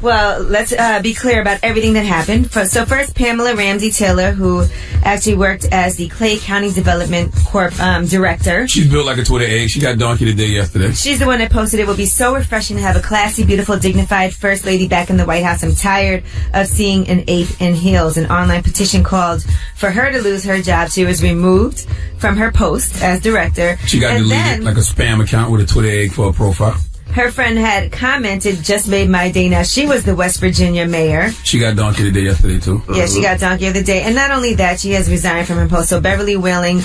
Well, let's be clear about everything that happened. So first, Pamela Ramsey Taylor, who actually worked as the Clay County Development Corp director. She's built like a Twitter egg. She got donkey today yesterday. She's the one that posted, "It would be so refreshing to have a classy, beautiful, dignified First Lady back in the White House. I'm tired of seeing an ape in heels." An online petition called for her to lose her job. She was removed from her post as director. She got deleted like a spam account with a Twitter egg for a profile. Her friend had commented, "Just made my day." Now, she was the West Virginia mayor. She got donkey today yesterday, too. Yeah, she got donkey of the day. And not only that, she has resigned from her post. So Beverly Whaling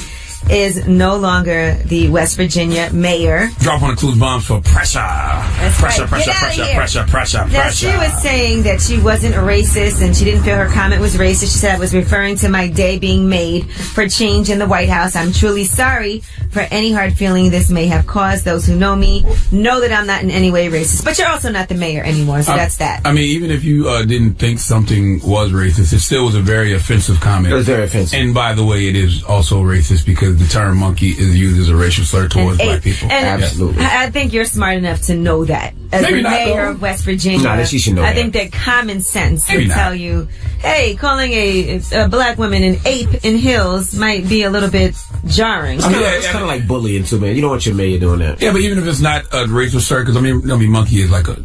is no longer the West Virginia mayor. Drop on the clues bombs for pressure. That's Pressure, right. pressure, Get outta pressure, here. pressure, pressure, Now, pressure. she was saying that she wasn't a racist and she didn't feel her comment was racist. She said, "I was referring to my day being made for change in the White House. I'm truly sorry for any hard feeling this may have caused. Those who know me know that I'm not in any way racist." But you're also not the mayor anymore, so that's that. I mean, even if you didn't think something was racist, it still was a very offensive comment. It was very offensive. And by the way, it is also racist because the term monkey is used as a racial slur towards black people. And Absolutely. I think you're smart enough to know that. As Maybe the not, mayor though. of West Virginia, Nah, she should know I that. think that common sense Maybe would not. tell you, hey, calling a black woman an ape in heels might be a little bit jarring. I mean, Yeah, it's yeah. kind of like bullying too, man. You don't want your mayor doing that. Yeah, but even if it's not a racial slur, because I mean, monkey is like a,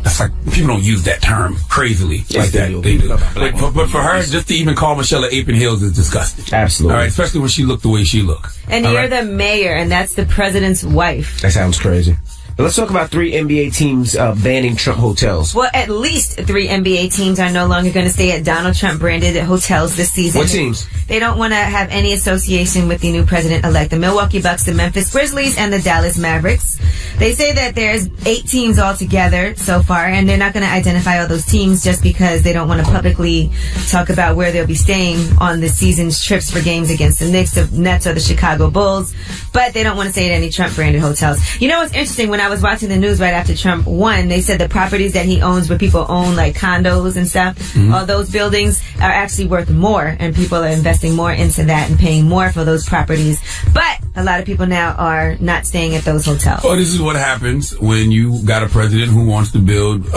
that's like, people don't use that term crazily Yes, like they that. do. They do. Black But for her, just to even call Michelle an ape in heels is disgusting. Absolutely. All right, especially when she looked the way she looked. And All you're right? the mayor, and that's the president's wife. That sounds crazy. But let's talk about 3 NBA teams banning Trump hotels. Well, at least 3 NBA teams are no longer going to stay at Donald Trump branded hotels this season. What teams? They don't want to have any association with the new president-elect. The Milwaukee Bucks, the Memphis Grizzlies, and the Dallas Mavericks. They say that there's 8 teams altogether so far, and they're not going to identify all those teams just because they don't want to publicly talk about where they'll be staying on the season's trips for games against the Knicks, the Nets, or the Chicago Bulls. But they don't want to stay at any Trump-branded hotels. You know what's interesting? When I was watching the news right after Trump won, they said the properties that he owns where people own like condos and stuff, all those buildings are actually worth more, and people are investing more into that and paying more for those properties. But a lot of people now are not staying at those hotels. Well, this is what happens when you got a president who wants to build,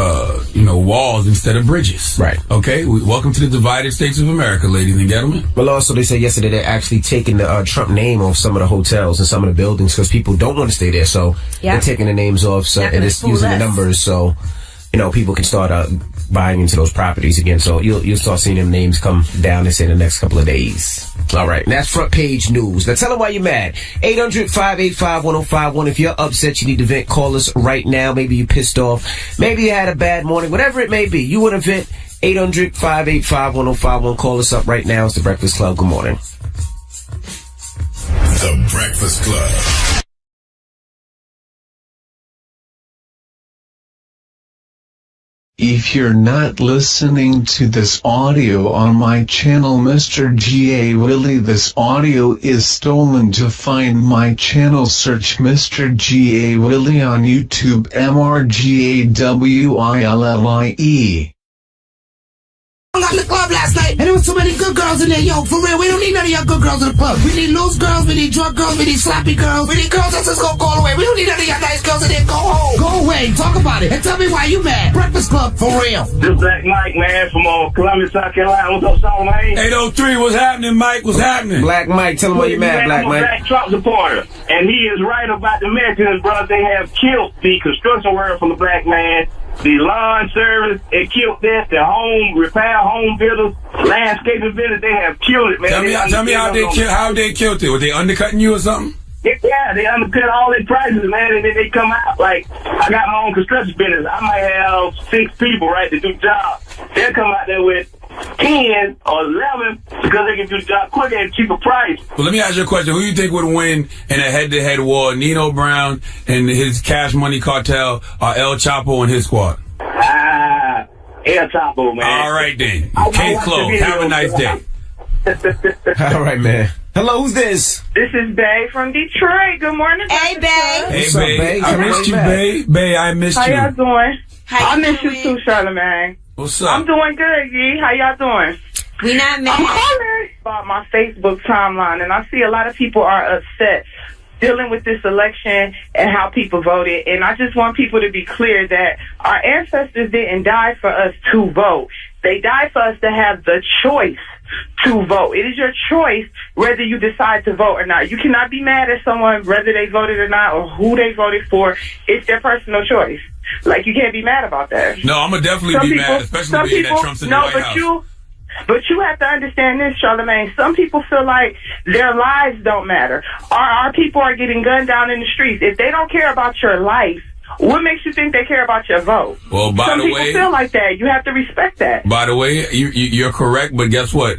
walls instead of bridges. Right. Okay. Welcome to the divided states of America, ladies and gentlemen. Well, also, they said yesterday they're actually taking the Trump name off some of the hotels and some of the buildings because people don't want to stay there. So Yeah. they're taking the names off Not and gonna it's fool using the us. numbers so, people can start buying into those properties again. So you'll start seeing them names come down in the next couple of days. All right. And that's front page news. Now tell them why you're mad. 800-585-1051. If you're upset, you need to vent. Call us right now. Maybe you pissed off. Maybe you had a bad morning. Whatever it may be. You want to vent. 800-585-1051. Call us up right now. It's The Breakfast Club. Good morning. The Breakfast Club. If you're not listening to this audio on my channel Mr. G.A. Willie, this audio is stolen. To find my channel, search Mr. G.A. Willie on YouTube, MRGAWILLIE. I got in the club last night, and there was so many good girls in there. Yo, for real, we don't need none of your good girls in the club. We need loose girls, we need drunk girls, we need sloppy girls, we need girls that's just gonna go away. We don't need none of your nice girls in there. Go home. Go away. Talk about it. And tell me why you mad. Breakfast Club, for real. This Black Mike, man, from Columbia, South Carolina. What's up, Solomon? 803, what's happening, Mike? What's happening? Black Mike, tell them why you mad, Black I'm a Mike. Black Trump supporter, and he is right about the Mexicans, bro. They have killed the construction worker from the black man, the lawn service. It killed this. The home repair, home builders, landscaping builders. They have killed it, man. Tell me how they killed it. Were they undercutting you or something? Yeah, they undercut all their prices, man, and then they come out like, I got my own construction business. I might have 6 people, right, to do jobs. They'll come out there with 10 or 11 because they can do the job quicker at a cheaper price. Well, let me ask you a question. Who do you think would win in a head-to-head war? Nino Brown and his Cash Money Cartel, or El Chapo and his squad? El Chapo, man. All right, then. I Case watched the closed. video, Have a nice day. All right, man. Hello, who's this? This is Bay from Detroit. Good morning. Hey, Bay. Hey, What's up, Bae. Bae? I missed you, Bae. Bae, I missed How you. y'all doing? How I you miss you doing? too, Charlamagne. What's I'm up? doing good, Yee. How y'all doing? We not I'm mad. calling about my Facebook timeline, and I see a lot of people are upset dealing with this election and how people voted. And I just want people to be clear that our ancestors didn't die for us to vote. They died for us to have the choice to vote. It is your choice whether you decide to vote or not. You cannot be mad at someone whether they voted or not or who they voted for. It's their personal choice. Like, you can't be mad about that. No, I'm gonna definitely be mad, especially being that Trump's in the White House. But you have to understand this, Charlamagne. Some people feel like their lives don't matter. Our people are getting gunned down in the streets. If they don't care about your life, what makes you think they care about your vote? Well, by Some the people way, feel like that. You have to respect that. By the way, you're correct, but guess what?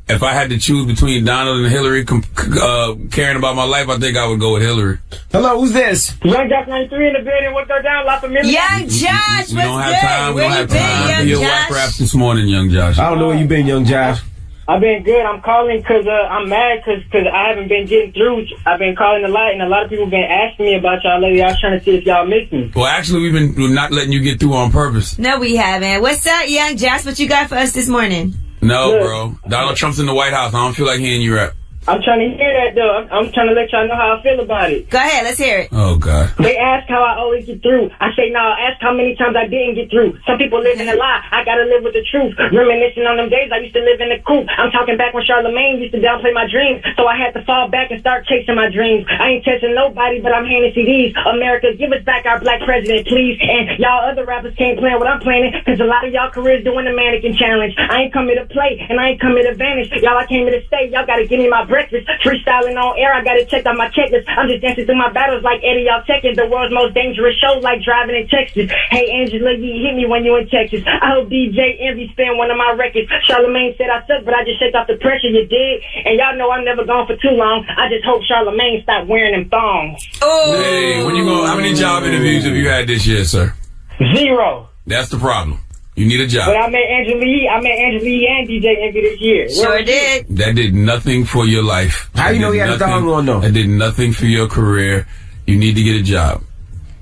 If I had to choose between Donald and Hillary caring about my life, I think I would go with Hillary. Hello, who's this? Young Josh 93 in the building. What's up, down? Lots of minutes. Young Josh, We don't have time. We don't have time for your whack raps this morning, Young Josh. I don't know where you been, Young Josh. I've been good. I'm calling because I'm mad because I haven't been getting through. I've been calling a lot, and a lot of people been asking me about y'all lately. I was trying to see if y'all miss me. Well, actually, we're not letting you get through on purpose. No, we haven't. What's up, Young Josh? What you got for us this morning? No, bro. Donald Trump's in the White House. I don't feel like hearing you rap. I'm trying to hear that, though. I'm trying to let y'all know how I feel about it. Go ahead. Let's hear it. Oh, God. They ask how I always get through. I say, no, ask how many times I didn't get through. Some people live in a lie. I gotta live with the truth. Reminiscing on them days I used to live in the coop. I'm talking back when Charlamagne used to downplay my dreams. So I had to fall back and start chasing my dreams. I ain't chasing nobody, but I'm handing CDs. America, give us back our black president, please. And y'all other rappers can't plan what I'm planning, because a lot of y'all careers doing the mannequin challenge. I ain't come here to play, and I ain't come here to vanish. Y'all, I came here to stay. Y'all gotta give me my breakfast. Freestyle on air, I got it checked on my checklist. I'm just dancing through my battles like Eddie, y'all checking the world's most dangerous show, like driving in Texas. Hey Angela, you hit me when you in Texas. I hope DJ Envy spin one of my records. Charlamagne said I suck, but I just shake off the pressure, you dig? And y'all know I'm never gone for too long. I just hope Charlamagne stop wearing them thongs. Oh, hey, when you go? How many job interviews have you had this year, sir? 0. That's the problem. You need a job. But I met Angela Yee and DJ Envy this year. Sure did. That did nothing for your life. How you know he had a thong on, though? That did nothing for your career. You need to get a job.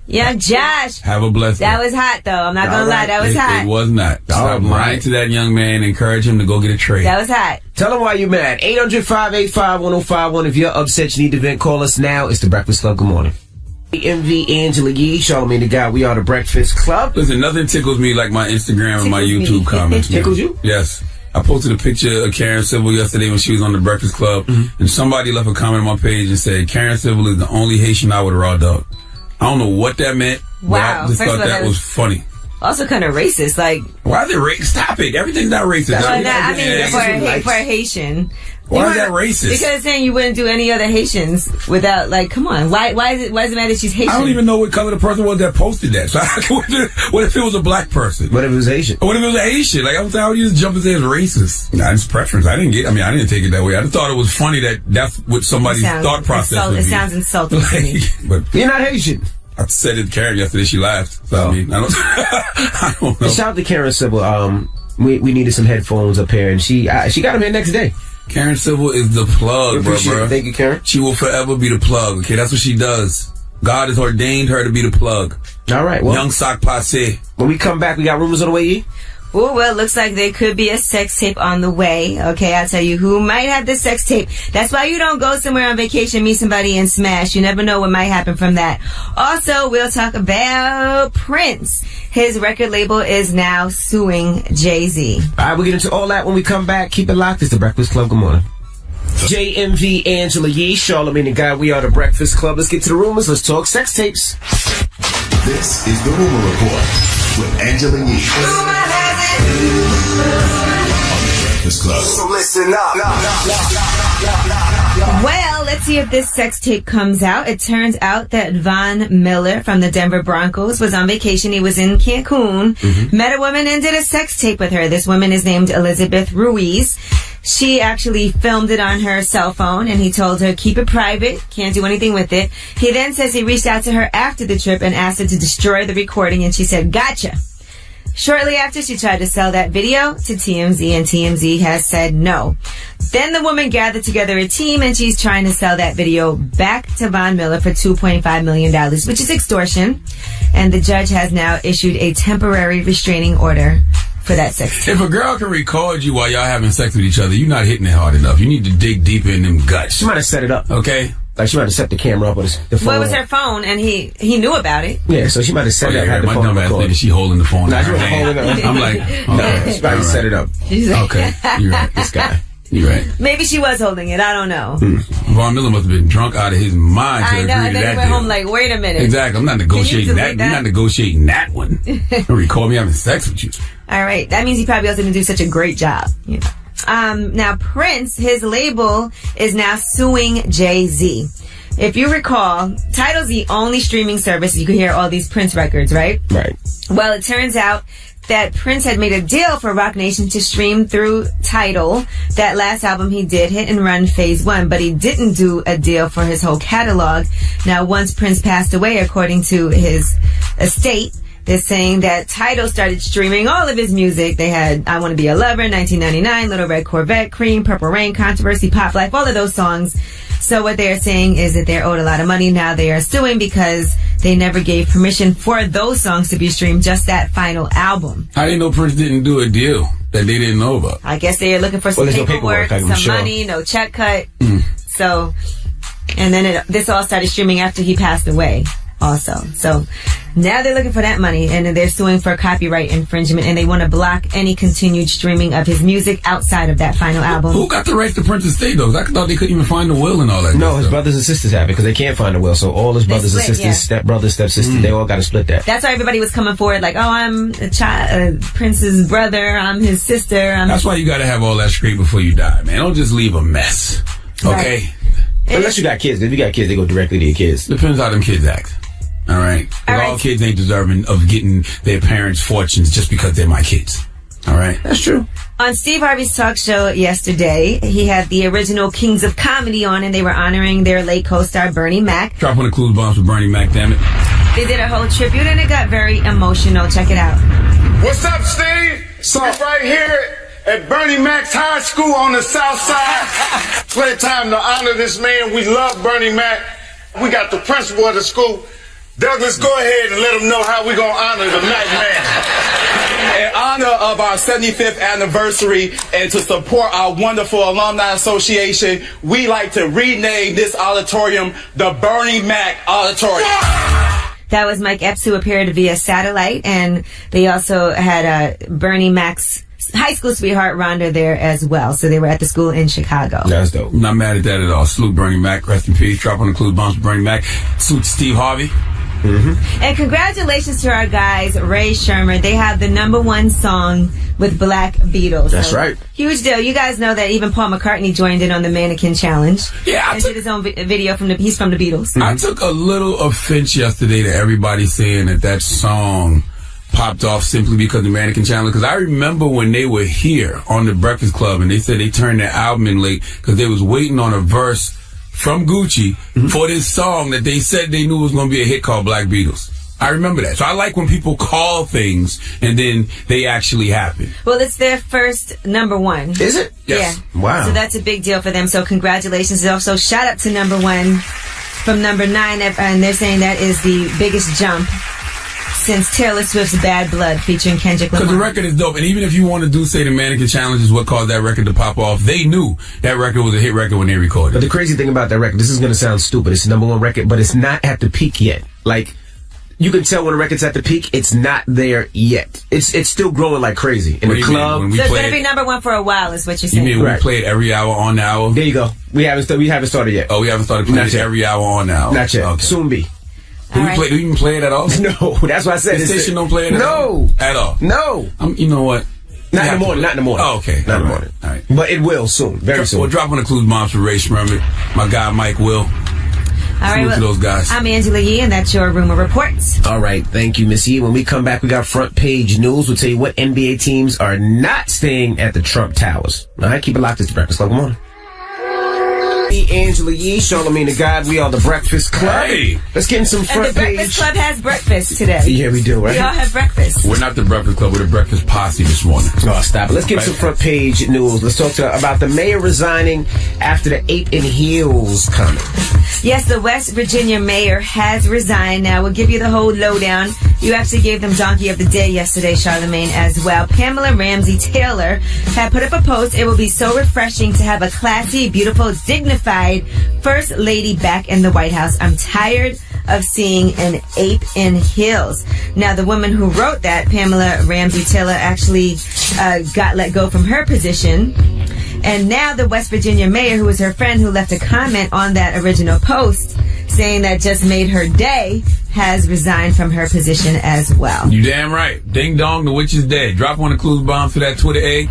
Young Josh. Have a blessed day. That was hot, though. I'm not gonna lie. That was hot. It was not. Stop lying to that young man. Encourage him to go get a trade. That was hot. Tell him why you're mad. 800-585-1051. If you're upset, you need to vent. Call us now. It's the Breakfast Club. Good morning. MV, Angela Yee, Charlamagne the Guy. We are the Breakfast Club. Listen, nothing tickles me like my Instagram and my YouTube comments. Tickles you? Yes. I posted a picture of Karen Civil yesterday when she was on the Breakfast Club, and somebody left a comment on my page and said, Karen Civil is the only Haitian I would raw dog. I don't know what that meant, but wow. I just thought that was funny. Also kind of racist. Like, why is it racist? Stop it. Everything's not racist. For a Haitian. Why is that racist? Because saying you wouldn't do any other Haitians without, like, come on. Why is it matter she's Haitian? I don't even know what color the person was that posted that. So what if it was a black person? What if it was Asian? What if it was an Asian? Like, I'm saying, how would you just jump and say it's racist? Nah, it's preference. I didn't take it that way. I just thought it was funny that that's what somebody's thought process would be. It sounds insulting to me. But you're not Haitian. I said it to Karen yesterday. She laughed. So, I mean, I don't know. Shout out to Karen Civil. We needed some headphones up here, and she got them here next day. Karen Civil is the plug, bro. Thank you, Karen. She will forever be the plug. Okay, that's what she does. God has ordained her to be the plug. All right. Well, Young Sock Passe. When we come back, we got rumors on the way, Yee? Oh, well, it looks like there could be a sex tape on the way. Okay, I'll tell you who might have the sex tape. That's why you don't go somewhere on vacation, meet somebody, and smash. You never know what might happen from that. Also, we'll talk about Prince. His record label is now suing Jay-Z. All right, we'll get into all that when we come back. Keep it locked. It's the Breakfast Club. Good morning. JMV, Angela Yee, Charlamagne the Guy. We are the Breakfast Club. Let's get to the rumors. Let's talk sex tapes. This is the Rumor Report with Angela Yee. Breakfast Club. So listen up. Well, let's see if this sex tape comes out. It turns out that Von Miller from the Denver Broncos was on vacation. He was in Cancun, met a woman and did a sex tape with her. This woman is named Elizabeth Ruiz. She actually filmed it on her cell phone, and he told her, keep it private, can't do anything with it. He then says he reached out to her after the trip and asked her to destroy the recording, and she said, gotcha. Shortly after, she tried to sell that video to TMZ, and TMZ has said no. Then the woman gathered together a team, and she's trying to sell that video back to Von Miller for $2.5 million, which is extortion. And the judge has now issued a temporary restraining order for that sex tape. If a girl can record you while y'all having sex with each other, you're not hitting it hard enough. You need to dig deeper in them guts. She might have set it up. Okay? Like she might have set the camera up with the phone. Well, it was her phone, and he knew about it. Yeah, so she might have set it up. Had the my phone dumb ass recorded. lady, she holding the phone. Nah, in she her wasn't hand. holding it. I'm like, okay, She might have set it up. Okay, you're right. This guy. You're right. Maybe she was holding it. I don't know. Von Miller must have been drunk out of his mind to I know. agree And to then that he went deal. home like, wait a minute. Exactly. I'm not negotiating that. You're not negotiating that one. Don't recall me having sex with you. All right. That means he probably also didn't do such a great job. Yeah. Now, Prince, his label, is now suing Jay-Z. If you recall, Tidal's the only streaming service you can hear all these Prince records, right? Right. Well, it turns out that Prince had made a deal for Rock Nation to stream through Tidal. That last album he did, Hit and Run Phase 1, but he didn't do a deal for his whole catalog. Now, once Prince passed away, according to his estate, they're saying that Tidal started streaming all of his music. They had I Want to Be a Lover, 1999, Little Red Corvette, Cream, Purple Rain, Controversy, Pop Life, all of those songs. So what they're saying is that they're owed a lot of money. Now they are suing because they never gave permission for those songs to be streamed, just that final album. How do you know Prince didn't do a deal that they didn't know about? I guess they are looking for some there's no paperwork, paperwork, I'm some sure. money, no check cut. So, and then this all started streaming after he passed away also. So now they're looking for that money, and they're suing for copyright infringement, and they want to block any continued streaming of his music outside of that final album. Who got the rights to Prince's estate, though? 'Cause I thought they couldn't even find the will and all that. No, good his stuff. brothers and sisters have it because they can't find the will. So all his brothers split, and sisters, stepbrothers, stepsisters, they all got to split that. That's why everybody was coming forward like, oh, I'm a child, Prince's brother, I'm his sister. That's why you got to have all that straight before you die, man. Don't just leave a mess. Okay? Unless you got kids. If you got kids, they go directly to your kids. Depends how them kids act. All right? All kids ain't deserving of getting their parents' fortunes just because they're my kids. All right? That's true. On Steve Harvey's talk show yesterday, he had the original Kings of Comedy on, and they were honoring their late co-star Bernie Mac. Drop one of Clues Bombs for Bernie Mac, damn it. They did a whole tribute, and it got very emotional. Check it out. What's up, Steve? We're right here at Bernie Mac's High School on the South Side. Play time to honor this man. We love Bernie Mac. We got the principal of the school. Douglas, go ahead and let them know how we're going to honor the Mac man. In honor of our 75th anniversary and to support our wonderful Alumni Association, we like to rename this auditorium the Bernie Mac Auditorium. That was Mike Epps, who appeared via satellite, and they also had Bernie Mac's high school sweetheart Rhonda there as well. So they were at the school in Chicago. That's dope. I'm not mad at that at all. Salute Bernie Mac. Rest in peace. Drop on the Clues Bombs for Bernie Mac. Salute to Steve Harvey. And congratulations to our guys, Ray Sherman. They have the #1 song with Black Beatles. That's right. Huge deal. You guys know that even Paul McCartney joined in on the Mannequin Challenge. Yeah, and did his own video he's from the Beatles. I took a little offense yesterday to everybody saying that song popped off simply because of the Mannequin Challenge. Because I remember when they were here on the Breakfast Club and they said they turned their album in late because they was waiting on a verse from Gucci for this song that they said they knew was going to be a hit called Black Beatles. I remember that. So I like when people call things and then they actually happen. Well, it's their first #1. Is it? Yes. Yeah. Wow. So that's a big deal for them. So congratulations. Also, shout out to #1 from #9. And they're saying that is the biggest jump since Taylor Swift's Bad Blood featuring Kendrick Lamar. Because the record is dope. And even if you want to say the Mannequin Challenge is what caused that record to pop off, they knew that record was a hit record when they recorded But it. the crazy thing about that record, this is going to sound stupid. It's the #1 record, but it's not at the peak yet. Like, you can tell when a record's at the peak, it's not there yet. It's still growing like crazy. In What the do you mean? club. When we So it's play going to be #1 for a while, is what you're You saying. mean we play it every hour on the hour? There you go. We haven't started yet. Oh, we haven't started playing Not it yet. every hour on the hour? Not yet. Okay. Soon be. Do we even play it at all? No, that's why I said the it's station don't play it at all? No. At all? No. You know what? Not in the morning. Not in the morning. Oh, okay. Not in the All morning. All right. But it will soon. Very soon. We'll drop on the Clues Bombs for Ray Schmerman. My guy Mike Will. All right, Salute to those guys. I'm Angela Yee, and that's your Rumor Reports. All right. Thank you, Miss Yee. When we come back, we got front page news. We'll tell you what NBA teams are not staying at the Trump Towers. All right. Keep it locked. It's the Breakfast Club. Good morning. Angela Yee, Charlamagne the God. We are the Breakfast Club. Hey. Let's get in some And front the Breakfast page. Club has breakfast today. Yeah, we do, right? We all have breakfast. We're not the Breakfast Club. We're the Breakfast Posse this morning. Oh, stop it. Let's get some front page news. Let's talk about the mayor resigning after the Ape in Heels comment. Yes, the West Virginia mayor has resigned. Now, we'll give you the whole lowdown. You actually gave them Donkey of the Day yesterday, Charlamagne, as well. Pamela Ramsey Taylor had put up a post. It will be so refreshing to have a classy, beautiful, dignified First Lady back in the White House. I'm tired of seeing an ape in heels. Now, the woman who wrote that, Pamela Ramsey Taylor, actually got let go from her position. And now the West Virginia mayor, who was her friend, who left a comment on that original post saying that just made her day, has resigned from her position as well. You damn right. Ding dong, the witch is dead. Drop one of clues bombs for that Twitter egg.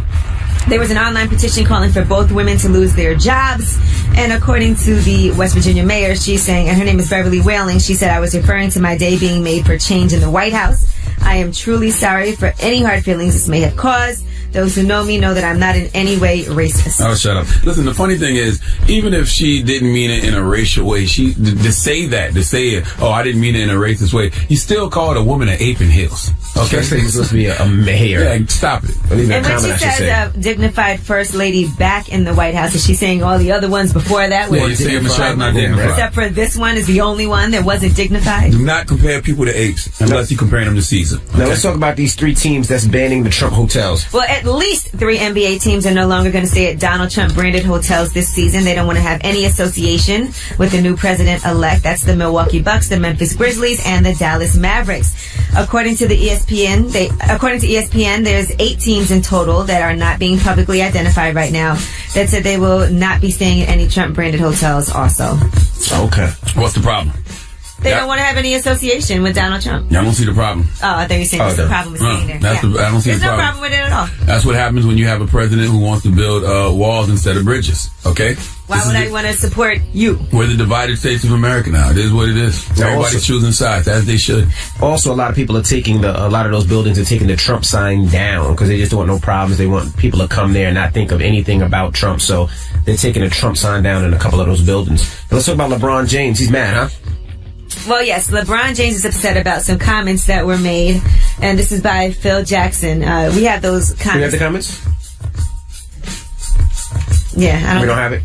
There was an online petition calling for both women to lose their jobs. And according to the West Virginia mayor, she's saying, and her name is Beverly Whaling, she said, I was referring to my day being made for change in the White House. I am truly sorry for any hard feelings this may have caused. Those who know me know that I'm not in any way racist. Oh, shut up. Listen, the funny thing is, even if she didn't mean it in a racial way, to say it, oh, I didn't mean it in a racist way, you still called a woman an ape in heels. Okay? Especially he's supposed to be a mayor. Yeah, stop it. And when she says dignified First Lady back in the White House, is she saying all the other ones before that were Michelle's not dignified. Except for this one is the only one that wasn't dignified? Do not compare people to apes unless you're comparing them to Caesar. Okay? Now let's talk about these 3 teams that's banning the Trump hotels. Well, at least 3 NBA teams are no longer going to stay at Donald Trump branded hotels this season. They don't want to have any association with the new president-elect. That's the Milwaukee Bucks, the Memphis Grizzlies, and the Dallas Mavericks. According to ESPN, there's 8 teams in total that are not being publicly identified right now that said they will not be staying at any Trump branded hotels also. Okay. What's the problem? They don't want to have any association with Donald Trump. Yeah, I don't see the problem. Oh, I thought you were saying there's no problem with staying there. I don't see There's the no problem. problem with it at all. That's what happens when you have a president who wants to build walls instead of bridges. Okay? Why would I want to support you? We're the divided states of America now. It is what it is. Everybody's choosing sides, as they should. Also, a lot of people are taking a lot of those buildings are taking the Trump sign down because they just don't want no problems. They want people to come there and not think of anything about Trump. So they're taking the Trump sign down in a couple of those buildings. Now, let's talk about LeBron James. He's mad, huh? Well, yes, LeBron James is upset about some comments that were made, and this is by Phil Jackson. We have those comments. We have the comments? Yeah, we don't have it.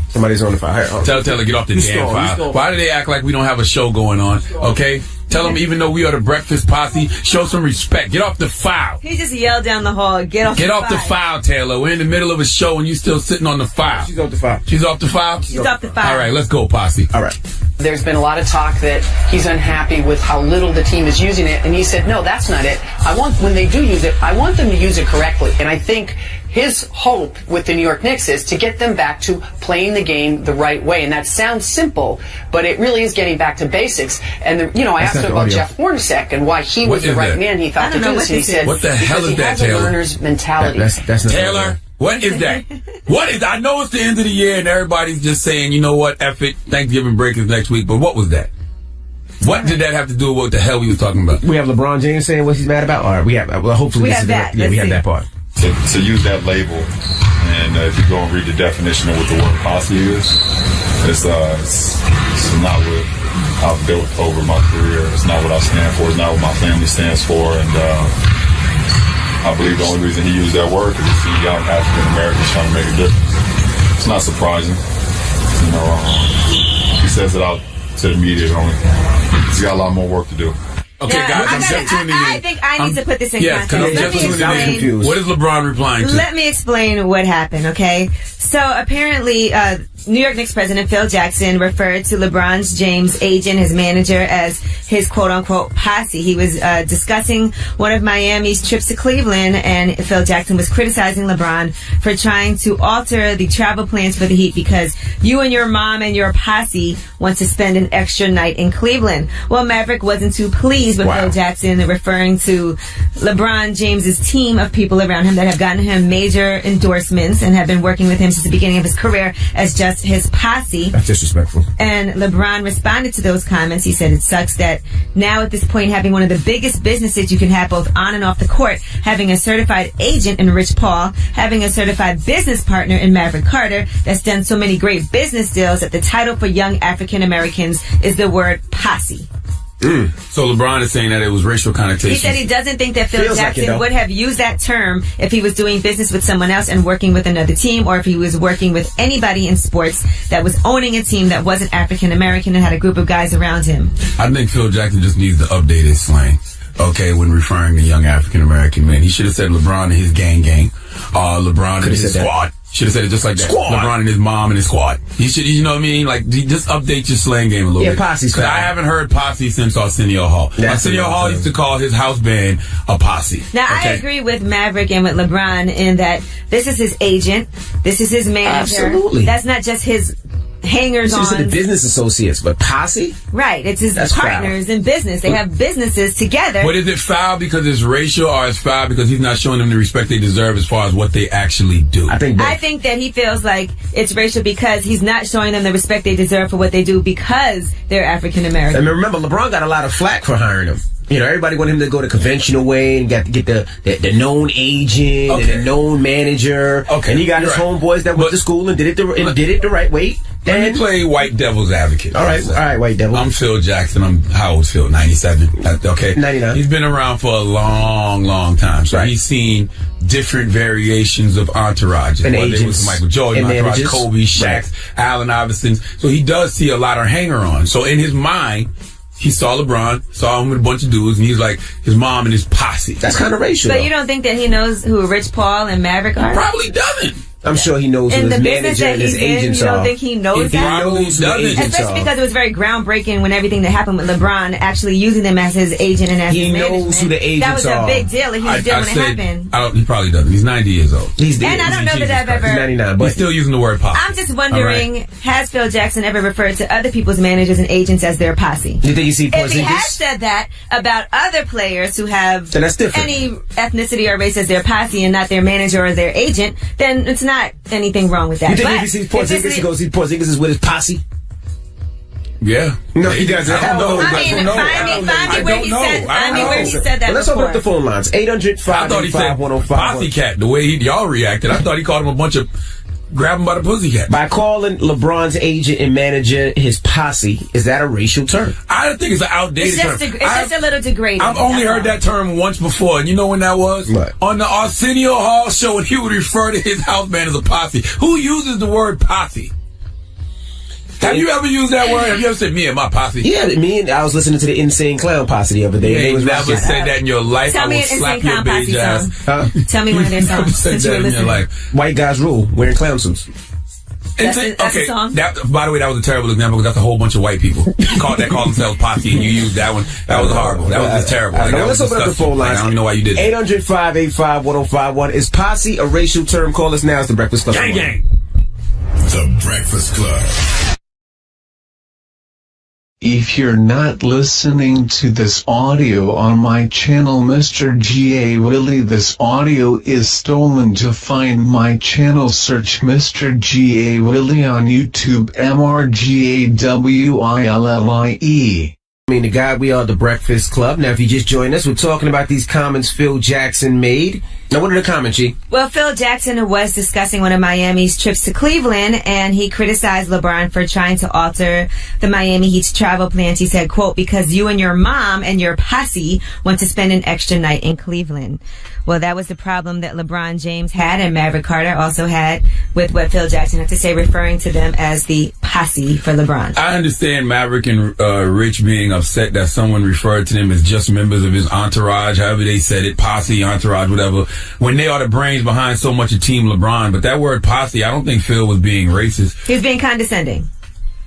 Somebody's on the fire. Tell Taylor, get off the damn file. Why do they act like we don't have a show going on? Okay? Tell them even though we are the Breakfast Posse, show some respect. Get off the file. He just yelled down the hall, get off the file, Taylor. We're in the middle of a show and you still sitting on the file. She's off the file. She's off the file? She's off the file. All right, let's go, Posse. All right. There's been a lot of talk that he's unhappy with how little the team is using it, and he said, no, that's not it. When they do use it, I want them to use it correctly. And I think his hope with the New York Knicks is to get them back to playing the game the right way. And that sounds simple, but it really is getting back to basics. And, I asked him about Jeff Hornacek and why he was the right man he thought to do this. And he said, what the hell is that, Taylor? He has a Taylor? learner's mentality. That's not Taylor? What is that? I know it's the end of the year and everybody's just saying, you know what, F it, Thanksgiving break is next week, but what was that? What did that have to do with what the hell we was talking about? We have LeBron James saying what he's mad about? All right, we have, hopefully we this have is that. we have that part. To use that label, and if you go and read the definition of what the word posse is, it's not what I've built over my career. It's not what I stand for. It's not what my family stands for. And I believe the only reason he used that word is to see young African Americans trying to make a difference. It's not surprising. He says it out to the media only. He's got a lot more work to do. Okay, guys, I'm just tuning in. I think I need to put this in context. Yes, because I'm just tuning in. What is LeBron replying to? Let me explain what happened, okay? So apparently, New York Knicks president Phil Jackson referred to LeBron James' agent, his manager, as his quote-unquote posse. He was discussing one of Miami's trips to Cleveland, and Phil Jackson was criticizing LeBron for trying to alter the travel plans for the Heat because you and your mom and your posse want to spend an extra night in Cleveland. Well, Maverick wasn't too pleased with Phil Jackson referring to LeBron James's team of people around him that have gotten him major endorsements and have been working with him since the beginning of his career as just his posse. That's disrespectful. And LeBron responded to those comments. He said it sucks that now at this point, having one of the biggest businesses you can have both on and off the court, having a certified agent in Rich Paul, having a certified business partner in Maverick Carter that's done so many great business deals, that the title for young African Americans is the word posse. So LeBron is saying that it was racial connotation. He said he doesn't think that Phil Feels like it, Jackson though. would have used that term if he was doing business with someone else and working with another team, or if he was working with anybody in sports that was owning a team that wasn't African American and had a group of guys around him. I think Phil Jackson just needs to update his slang. Okay, when referring to young African American men, he should have said LeBron and his gang. LeBron and his squad. Should have said it just like that. Squad. LeBron and his mom and his squad. He should, you know what I mean? Like, just update your slang game a little bit. Yeah, Posse's Because I fine. haven't heard Posse since Arsenio Hall. Arsenio Hall used to call his house band a posse. Now, I Okay? agree with Maverick and with LeBron in that this is his agent, this is his manager. Absolutely. That's not just his hangers This is the on. business associates, but Posse? Right, it's his That's partners in business. They have businesses together. But is it foul because it's racial, or is foul because he's not showing them the respect they deserve as far as what they actually do? I think I think that he feels like it's racial because he's not showing them the respect they deserve for what they do because they're African American. And remember, LeBron got a lot of flack for hiring him. You know, everybody wanted him to go the conventional way and get the known agent and the known manager. Okay, and he got his homeboys that went to school and did it the right way. Let me play white devil's advocate. All right, white devil. I'm Phil Jackson. How old's Phil? 97. Okay. 99. He's been around for a long time. So he's seen different variations of entourages. And whether it was agents Michael Jordan, and entourage, managers. Kobe, Shaq, Allen Iverson. So he does see a lot of hanger-on. So in his mind, he saw LeBron, saw him with a bunch of dudes, and he's like his mom and his posse. That's kind of racial. But you don't think that he knows who Rich Paul and Maverick are? Probably doesn't. I'm sure he knows who In his the business manager that and his he's in, agents you don't are. think he knows He that? knows who the agents Especially are. because it was very groundbreaking when everything that happened with LeBron actually using them as his agent and as He his knows management. who the agents That was are. a big deal. He was there when it happened. He probably doesn't. He's 90 years old. He's And I don't know that I've ever... He's 99, but He's still using the word posse. I'm just wondering, has Phil Jackson ever referred to other people's managers and agents as their posse? You think you see If he Porzingis? has said that about other players who have Then that's different. any ethnicity or race as their posse and not their manager or their agent, then it's not anything wrong with that. You think But if he sees if it's Porzingis, he the- goes, Porzingis is with his posse? Yeah. No, he doesn't. I don't know. I mean, find me where he said that Well, let's open up the phone lines. 800-585-1051. I thought he said Pussycat. The way y'all reacted, I thought he called him a bunch of grab him by the pussycat. By calling LeBron's agent and manager his posse, is that a racial term? I think it's an outdated It's just, term. it's just a little degrading. I've only heard that term once before, and you know when that was? What? On the Arsenio Hall show, when he would refer to his house band as a posse. Who uses the word posse? Have you ever used that word? Have you ever said me and my posse? Yeah, I was listening to the Insane Clown Posse the other day. You and they ain't was never rocking- said that in your life. Tell I me will an Insane slap your Clown Posse beige ass. song. Tell me one of their You've never songs said since you that were in your listening. life. White Guys Rule, wearing clown suits. That's a song? By the way, that was a terrible example because that's a whole bunch of white people that call themselves posse, and you used that one. That was horrible. That was just terrible. Like, that let's was open up the disgusting. phone lines. Like, I don't know why you did that. 800-585-1051. Is posse a racial term? Call us now. It's the Breakfast Club. Gang, gang. The Breakfast Club. If you're not listening to this audio on my channel Mr. G.A. Willie, this audio is stolen. To find my channel, search Mr. G.A. Willie on YouTube, MRGAWILLIE. I mean, the guy, we are the Breakfast Club. Now, if you just joined us, we're talking about these comments Phil Jackson made. Now, what are the comments, G? Well, Phil Jackson was discussing one of Miami's trips to Cleveland, and he criticized LeBron for trying to alter the Miami Heat's travel plans. He said, quote, because you and your mom and your posse want to spend an extra night in Cleveland. Well, that was the problem that LeBron James had and Maverick Carter also had with what Phil Jackson had to say, referring to them as the posse for LeBron. I understand Maverick and Rich being upset that someone referred to them as just members of his entourage, however they said it, posse, entourage, whatever, when they are the brains behind so much of Team LeBron. But that word posse, I don't think Phil was being racist. He was being condescending.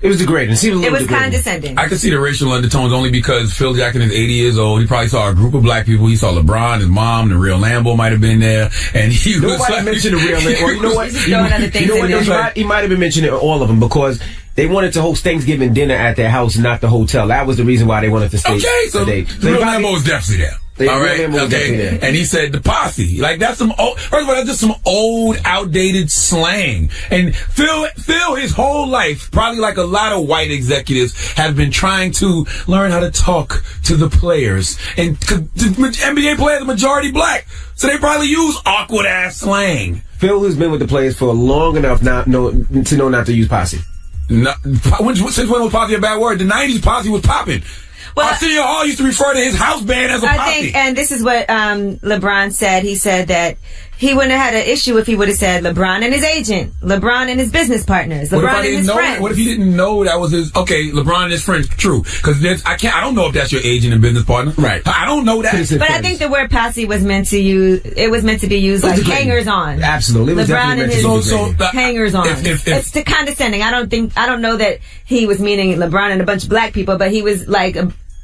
It was degrading. It was condescending. I could see the racial undertones only because Phil Jackson is 80 years old. He probably saw a group of black people. He saw LeBron, his mom, the real Lambo might have been there, and he was Nobody like, mentioned the real Lambo. Well, you know what? He's throwing other things in there. He might have been mentioning all of them because they wanted to host Thanksgiving dinner at their house, not the hotel. That was the reason why they wanted to stay. Okay, so the real Lambo was definitely there. All right, okay. And he said the posse. Like, that's some old, first of all, that's just some old, outdated slang. And Phil, his whole life, probably like a lot of white executives, have been trying to learn how to talk to the players. And 'cause the NBA players are majority black, so they probably use awkward ass slang. Phil has been with the players for long enough to know not to use posse. No, since when was posse a bad word? The 90s posse was popping. Arsenio Hall used to refer to his house band as a posse. I think, and this is what LeBron said. He said that he wouldn't have had an issue if he would have said LeBron and his agent, LeBron and his business partners, LeBron and his friends. What if he didn't know that was his? Okay, LeBron and his friends. True, because I don't know if that's your agent and business partner. Right. I don't know that. But I think the word posse was meant to use. It was meant to be used like hangers on. Absolutely, it was LeBron and his hangers on. If it's too condescending. I don't know that he was meaning LeBron and a bunch of black people, but he was like.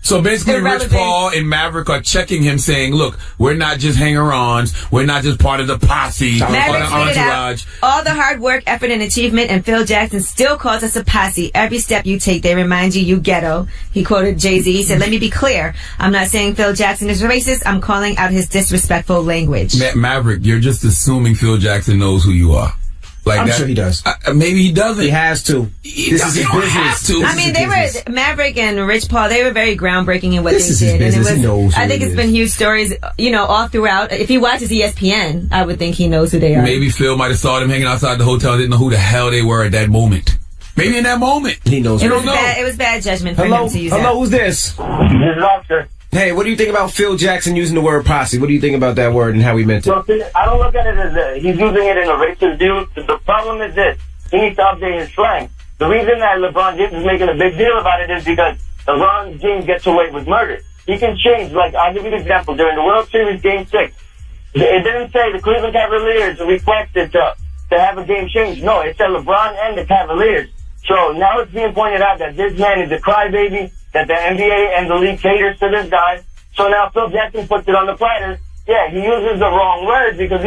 So basically, Rich Paul and Maverick are checking him, saying, "Look, we're not just hanger-ons. We're not just part of the posse or the entourage." All the hard work, effort, and achievement, and Phil Jackson still calls us a posse. Every step you take, they remind you ghetto. He quoted Jay-Z. He said, "Let me be clear. I'm not saying Phil Jackson is racist. I'm calling out his disrespectful language." Maverick, you're just assuming Phil Jackson knows who you are. I'm sure he does. Maybe he doesn't. He has to. This is his business. I mean, they were Maverick and Rich Paul. They were very groundbreaking in what they did, and it was. I think it's been huge stories, all throughout. If he watches ESPN, I would think he knows who they are. Maybe Phil might have saw them hanging outside the hotel, didn't know who the hell they were at that moment. Maybe in that moment he knows. It was bad judgment for him to use that. Hello, who's this? This is Oscar. Hey, what do you think about Phil Jackson using the word posse? What do you think about that word and how he meant it? I don't look at it as he's using it in a racist view. The problem is this. He needs to update his slang. The reason that LeBron James is making a big deal about it is because LeBron James gets away with murder. He can change. Like, I'll give you an example. During the World Series Game 6, it didn't say the Cleveland Cavaliers requested to have a game change. No, it said LeBron and the Cavaliers. So now it's being pointed out that this man is a crybaby, that the NBA and the league caters to this guy. So now Phil Jackson puts it on the platter. Yeah, he uses the wrong words because,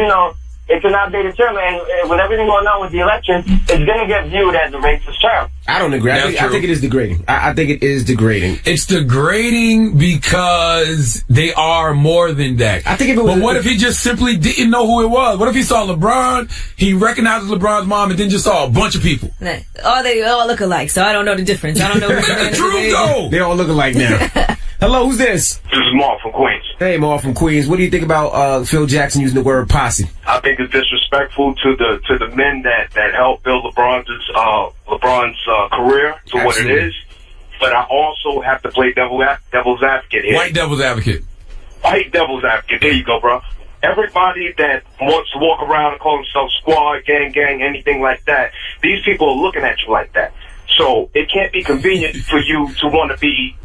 it's an outdated term. And with everything going on with the election, it's going to get viewed as a racist term. I don't agree. I think it is degrading. I think it is degrading. It's degrading because they are more than that. I think if it was, but what if he just simply didn't know who it was? What if he saw LeBron, he recognizes LeBron's mom, and then just saw a bunch of people? They all look alike, so I don't know the difference. I don't know. The truth, though. They all look alike now. Hello, who's this? This is Mark from Queens. Hey, Mark from Queens. What do you think about Phil Jackson using the word posse? I think it's disrespectful to the men that helped build LeBron's career to what it is. But I also have to play devil's advocate here. White devil's advocate. White devil's advocate. There you go, bro. Everybody that wants to walk around and call themselves squad, gang, anything like that, these people are looking at you like that. So it can't be convenient for you to want to be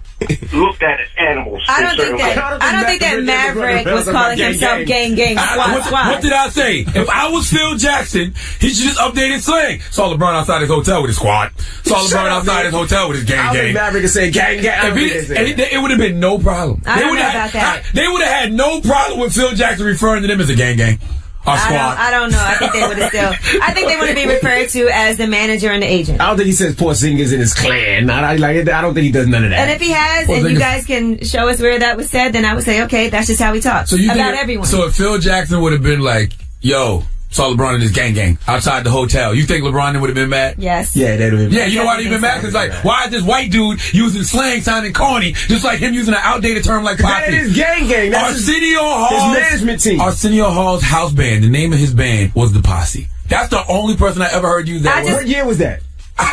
looked at as animals. I don't think that Maverick was calling himself gang, squad. What did I say? If I was Phil Jackson, he should just update his slang. Saw LeBron outside his hotel with his squad. Saw LeBron outside his hotel with his gang. Maverick is saying gang. It would have been no problem. I don't know about that. They would have had no problem with Phil Jackson referring to them as a gang. I don't know. I think they would have still. I think they want to be referred to as the manager and the agent. I don't think he says Porzingis in his clan. I don't think he does none of that. And if he has, and you guys can show us where that was said, then I would say, okay, that's just how we talk about everyone. So if Phil Jackson would have been like, yo, saw LeBron and his gang outside the hotel, you think LeBron would have been mad? Yes. Yeah, they'd have been mad. Yeah, you know why they'd been mad? Because like, why is this white dude using slang sounding corny, just like him using an outdated term like posse? That is gang. That's Arsenio Hall's management team. Arsenio Hall's house band, the name of his band was the Posse. That's the only person I ever heard use that word. What year was that?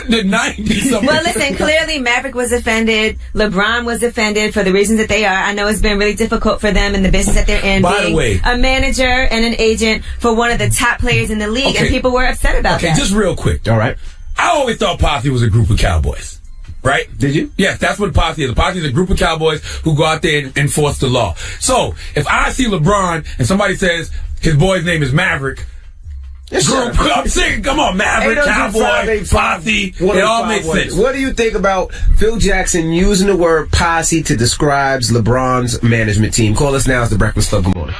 The 90s. Well, listen, clearly Maverick was offended. LeBron was offended for the reasons that they are. I know it's been really difficult for them in the business that they're in. By the way, a manager and an agent for one of the top players in the league, and people were upset about that. Okay, just real quick. All right. I always thought Posse was a group of cowboys. Right? Did you? Yes, that's what Posse is. A Posse is a group of cowboys who go out there and enforce the law. So, if I see LeBron and somebody says his boy's name is Maverick, group, I'm saying, come on, Maverick, Cowboy, Posse, it all makes sense. What do you think about Phil Jackson using the word posse to describe LeBron's management team? Call us now. It's The Breakfast Club. Good morning.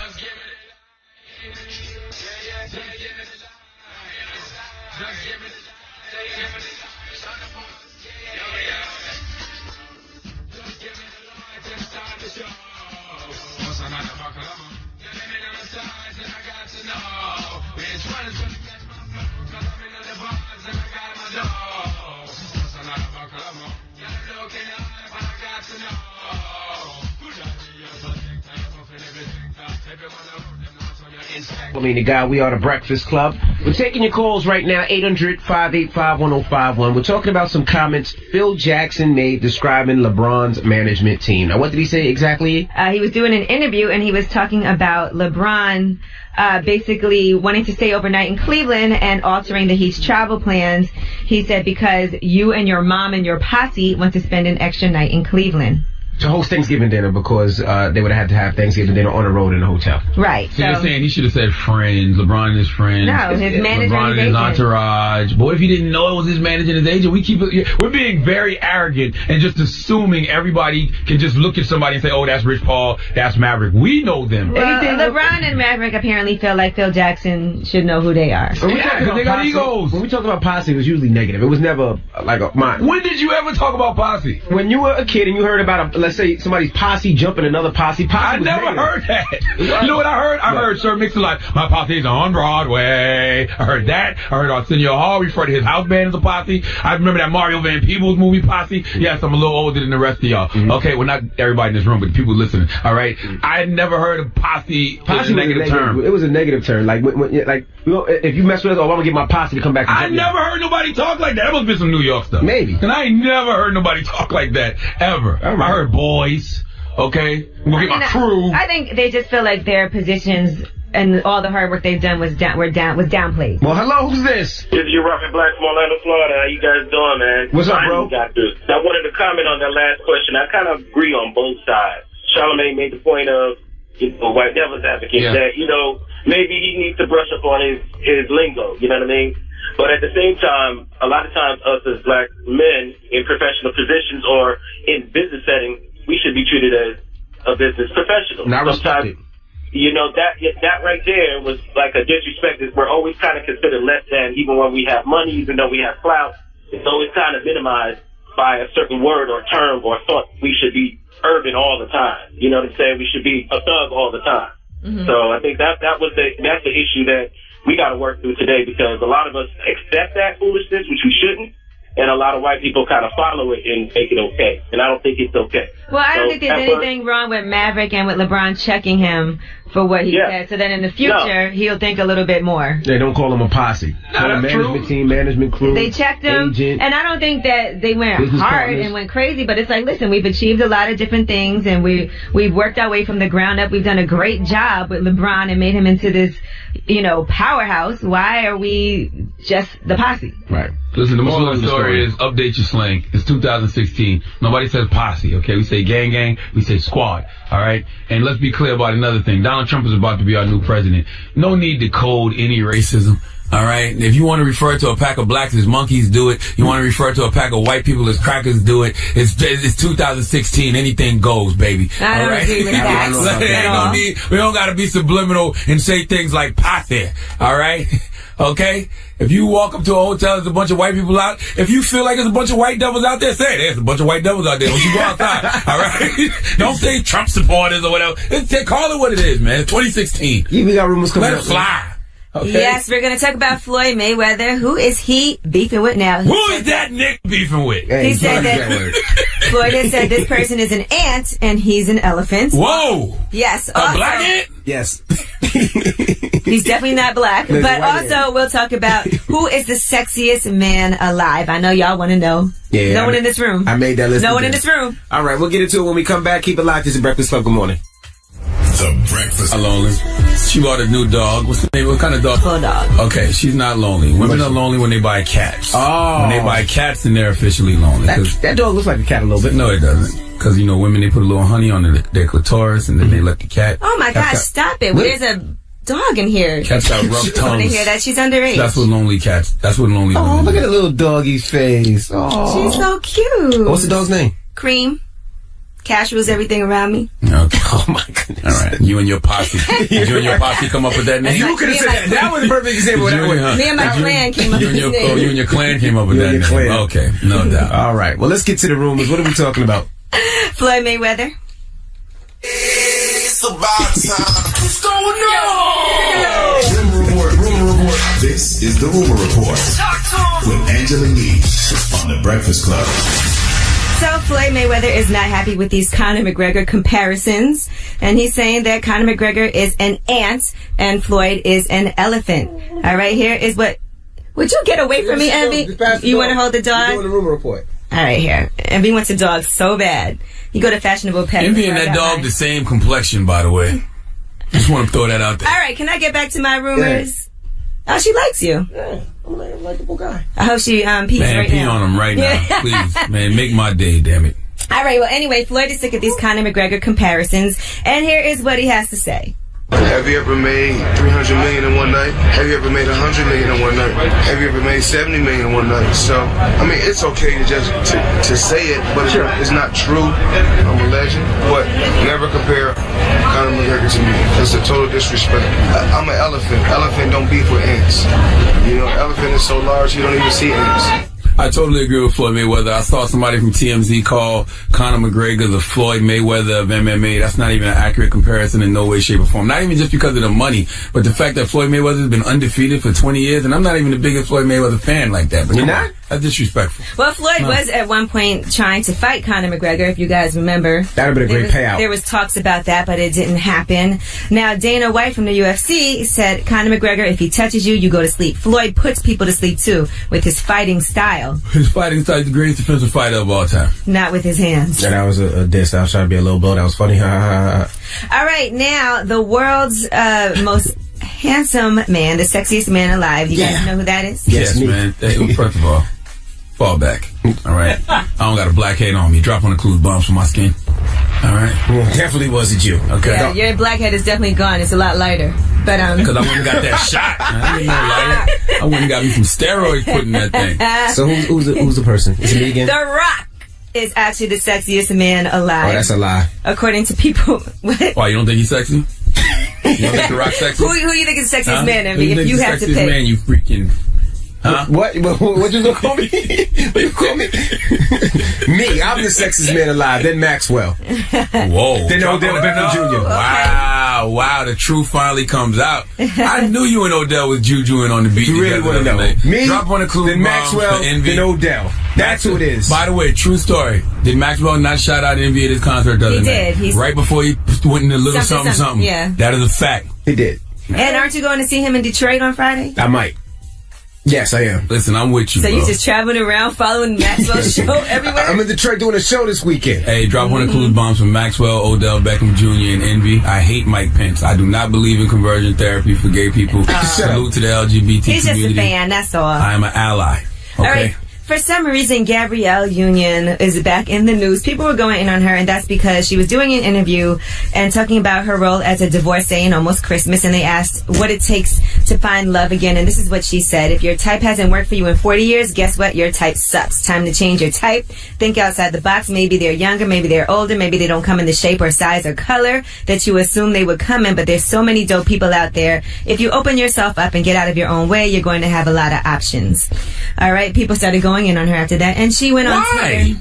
The guy, we are the Breakfast Club. We're taking your calls right now, 800-585-1051. We're talking about some comments Phil Jackson made describing LeBron's management team. Now, what did he say exactly? He was doing an interview and he was talking about LeBron basically wanting to stay overnight in Cleveland and altering the Heat's travel plans. He said because you and your mom and your posse want to spend an extra night in Cleveland. To host Thanksgiving dinner because they would have had to have Thanksgiving dinner on the road in a hotel. Right. So you're saying he should have said friends, LeBron and his friends. No, his manager LeBron and his entourage. Boy, if you didn't know it was his manager and his agent, we're being very arrogant and just assuming everybody can just look at somebody and say, oh, that's Rich Paul, that's Maverick. We know them. Well, LeBron and Maverick apparently feel like Phil Jackson should know who they are. When we talk about they got posse, egos. When we talk about posse, it was usually negative. It was never like a mine. When did you ever talk about posse? When you were a kid and you heard about, let's say, somebody's posse jumping another posse. I never heard that. You know what I heard? I heard Sir Mix-a-Lot, my posse's on Broadway. I heard that. I heard Arsenio Hall refer to his house band as a posse. I remember that Mario Van Peebles movie Posse. Yes, I'm a little older than the rest of y'all. Mm-hmm. Okay, well, not everybody in this room, but the people listening. All right? I had never heard of posse as a negative term. It was a negative term. Like, if you mess with us, I'm going to get my posse to come back. I never heard nobody talk like that. That must have been some New York stuff. Maybe. And I ain't never heard nobody talk like that, ever. I heard boys. Okay, we'll get my crew. I think they just feel like their positions and all the hard work they've done was downplayed. Well, hello, who's this? This is your Robert Black from Orlando, Florida. How you guys doing, man? What's up, bro? I wanted to comment on that last question. I kind of agree on both sides. Charlamagne made the point of, white devil's advocate, that, maybe he needs to brush up on his lingo, you know what I mean? But at the same time, a lot of times us as black men in professional positions or in business settings, we should be treated as a business professional. Not respected. That right there was like a disrespect. We're always kind of considered less than, even when we have money, even though we have clout. It's always kind of minimized by a certain word or term or thought. We should be urban all the time. You know what I'm saying? We should be a thug all the time. Mm-hmm. So I think that's the issue that we got to work through today, because a lot of us accept that foolishness, which we shouldn't. And a lot of white people kind of follow it and make it okay. And I don't think it's okay. Well, I don't think there's anything wrong with Maverick and with LeBron checking him for what he said. So then in the future, he'll think a little bit more. They don't call him a posse. Call him management team, management crew. They checked him. Agent, and I don't think that they went hard partners. and went crazy. But it's like, listen, we've achieved a lot of different things. And we've worked our way from the ground up. We've done a great job with LeBron and made him into this, powerhouse. Why are we just the posse? Right. Listen, the moral of the story is update your slang. It's 2016. Nobody says posse, okay? We say gang, we say squad, all right? And let's be clear about another thing. Donald Trump is about to be our new president. No need to code any racism. All right. If you want to refer to a pack of blacks as monkeys, do it. You want to refer to a pack of white people as crackers, do it. It's 2016. Anything goes, baby. I don't agree with that. We don't got to be subliminal and say things like posse. All right. Okay? If you walk up to a hotel, there's a bunch of white people out. If you feel like there's a bunch of white devils out there, say there's a bunch of white devils out there when you go outside. All right? Don't say Trump supporters or whatever. Call it what it is, man. It's 2016. We got rumors coming up. Let it fly. Okay. Yes, we're going to talk about Floyd Mayweather. Who is he beefing with now? Who is that Nick beefing with? He said that Floyd has said this person is an ant and he's an elephant. Whoa! Yes. A black ant? Yes. He's definitely not black. But also, we'll talk about who is the sexiest man alive. I know y'all want to know. Yeah. No one in this room. I made that list. No one in this room. All right, we'll get into it when we come back. Keep it locked. This is Breakfast Club. Good morning. The Breakfast Club. Lonely. She bought a new dog. What's the name? What kind of dog? Bulldog. Okay, she's not lonely. Women are lonely when they buy cats. Oh. When they buy cats, then they're officially lonely. That dog looks like a cat a little bit. No, it doesn't. Because, women, they put a little honey on their clitoris, and then they let the cat. Oh, my gosh, stop it. There's a dog in here. Cats got rough tongues. I want to hear that. She's underage. That's what lonely cats. That's what lonely women look at the little doggy's face. Oh. She's so cute. What's the dog's name? Cream. Cash rules everything around me. Okay. Oh, my goodness. All right. You and your posse. Did you and your posse come up with that name? You could have said that was the perfect example. Me and my clan came up with that name. Oh, you and your clan came up with that name. Okay. No doubt. All right. Well, let's get to the rumors. What are we talking about? Floyd Mayweather. It's about time. What's going on? Rumor report. This is the Rumor Report with Angela Yee on The Breakfast Club. So Floyd Mayweather is not happy with these Conor McGregor comparisons, and he's saying that Conor McGregor is an ant and Floyd is an elephant. All right, here is what. Would you get away from me, Envy? You want to hold the dog? Doing the rumor report. All right, here. Envy wants a dog so bad. You go to Fashionable Pet. Envy and that dog the same complexion, by the way. Just want to throw that out there. All right, can I get back to my rumors? Oh, she likes you. Yeah, I'm a likable guy. I hope she pees Man, right pee now. on him right now, please. Man, make my day, damn it. All right, well, anyway, Floyd is sick of these Conor McGregor comparisons, and here is what he has to say. Have you ever made $300 million in one night? Have you ever made $100 million in one night? Have you ever made $70 million in one night? So, I mean, it's okay to just to say it, but it's not true. I'm a legend. But never compare Conor McGregor to me. That's a total disrespect. I'm an elephant. Elephant don't beef with ants. You know, elephant is so large you don't even see ants. I totally agree with Floyd Mayweather. I saw somebody from TMZ call Conor McGregor the Floyd Mayweather of MMA. That's not even an accurate comparison in no way, shape, or form. Not even just because of the money, but the fact that Floyd Mayweather has been undefeated for 20 years, and I'm not even the biggest Floyd Mayweather fan like that. But you're not? That's disrespectful. Well, Floyd was at one point trying to fight Conor McGregor, if you guys remember. That would have been a great payout. There was talks about that, but it didn't happen. Now, Dana White from the UFC said, Conor McGregor, if he touches you, you go to sleep. Floyd puts people to sleep, too, with his fighting style. His fighting style is the greatest defensive fighter of all time. Not with his hands. Yeah, that was a diss. I was trying to be a little blow. That was funny. Ha, ha, ha. All right, now, the world's most handsome man, the sexiest man alive. You guys know who that is? Yes, man. Hey, first of all, fall back. All right. I don't got a black head on me. Drop on the clues bumps for my skin. All right. Well, definitely wasn't you. Okay. Yeah, your blackhead is definitely gone. It's a lot lighter. But because I went and got that shot. I didn't know lighter. I went and got me some steroids put in that thing. So who's the person? Is it me again? The Rock is actually the sexiest man alive. Oh, that's a lie. According to people. Why, you don't think he's sexy? You don't think The Rock's sexy? Who do you think is the sexiest man, Who Envy? If you have to pick. man, you freaking... Huh? What you gonna call me? What you call me? Me, I'm the sexiest man alive. Then Maxwell. Whoa. Then Odell Beckham Jr. Wow, the truth finally comes out. I knew you and Odell was jujuing on the beat. You really want to know? Me, drop on the clue, then Maxwell, then Odell. That's who it is. By the way, true story. Did Maxwell not shout out Envy at his concert the other night? He did. Right before he went in a little something. Yeah. That is a fact. He did. And aren't you going to see him in Detroit on Friday? I might. Yes, I am. Listen, I'm with you, So bro. you just traveling around following Maxwell's show everywhere? I'm in Detroit doing a show this weekend. Hey, drop one of the clues bombs from Maxwell, Odell Beckham Jr., and Envy. I hate Mike Pence. I do not believe in conversion therapy for gay people. Salute to the LGBT He's community. just a fan, that's all. I am an ally. Okay? All right. For some reason, Gabrielle Union is back in the news. People were going in on her, and that's because she was doing an interview and talking about her role as a divorcee in Almost Christmas, and they asked what it takes to find love again, and this is what she said. If your type hasn't worked for you in 40 years, guess what? Your type sucks. Time to change your type. Think outside the box. Maybe they're younger, maybe they're older, maybe they don't come in the shape or size or color that you assume they would come in, but there's so many dope people out there. If you open yourself up and get out of your own way, you're going to have a lot of options. All right, people started going in on her after that, and she went on Twitter.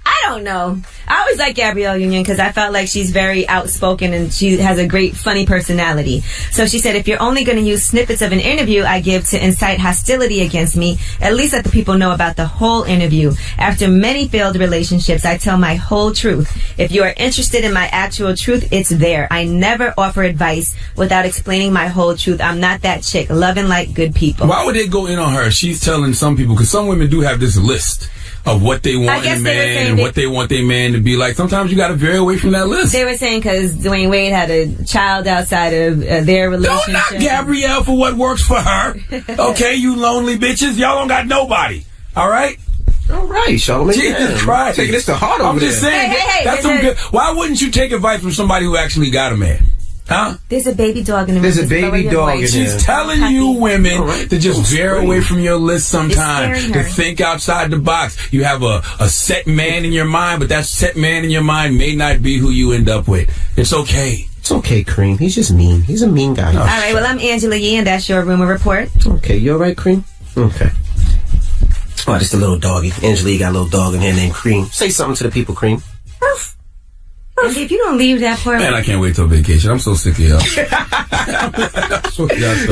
I don't know. I always like Gabrielle Union because I felt like she's very outspoken and she has a great funny personality. So she said, if you're only going to use snippets of an interview I give to incite hostility against me, at least let the people know about the whole interview. After many failed relationships, I tell my whole truth. If you are interested in my actual truth, it's there. I never offer advice without explaining my whole truth. I'm not that chick. Love and like good people. Why would they go in on her? She's telling some people, because some women do have this list of what they want in a man and what they want their man to be like. Sometimes you got to veer away from that list. They were saying because Dwayne Wade had a child outside of their relationship. Don't knock Gabrielle for what works for her. Okay, you lonely bitches. Y'all don't got nobody. All right? All right, Charlamagne. Jesus Christ. Taking this to heart over there. I'm just saying. Hey, that's some good. Why wouldn't you take advice from somebody who actually got a man? Huh? There's a baby dog in the room. There's a baby dog in there. She's telling you women to just veer away from your list sometimes, to think outside the box. You have a set man in your mind, but that set man in your mind may not be who you end up with. It's okay. It's okay, Cream. He's just mean. He's a mean guy. All right, well, I'm Angela Yee, and that's your rumor report. Okay, you all right, Cream? Okay. Oh, just a little doggy. Angela Yee got a little dog in here named Cream. Say something to the people, Cream. Andy, if you don't leave that part, Man, I can't wait till vacation. I'm so sick of y'all. Here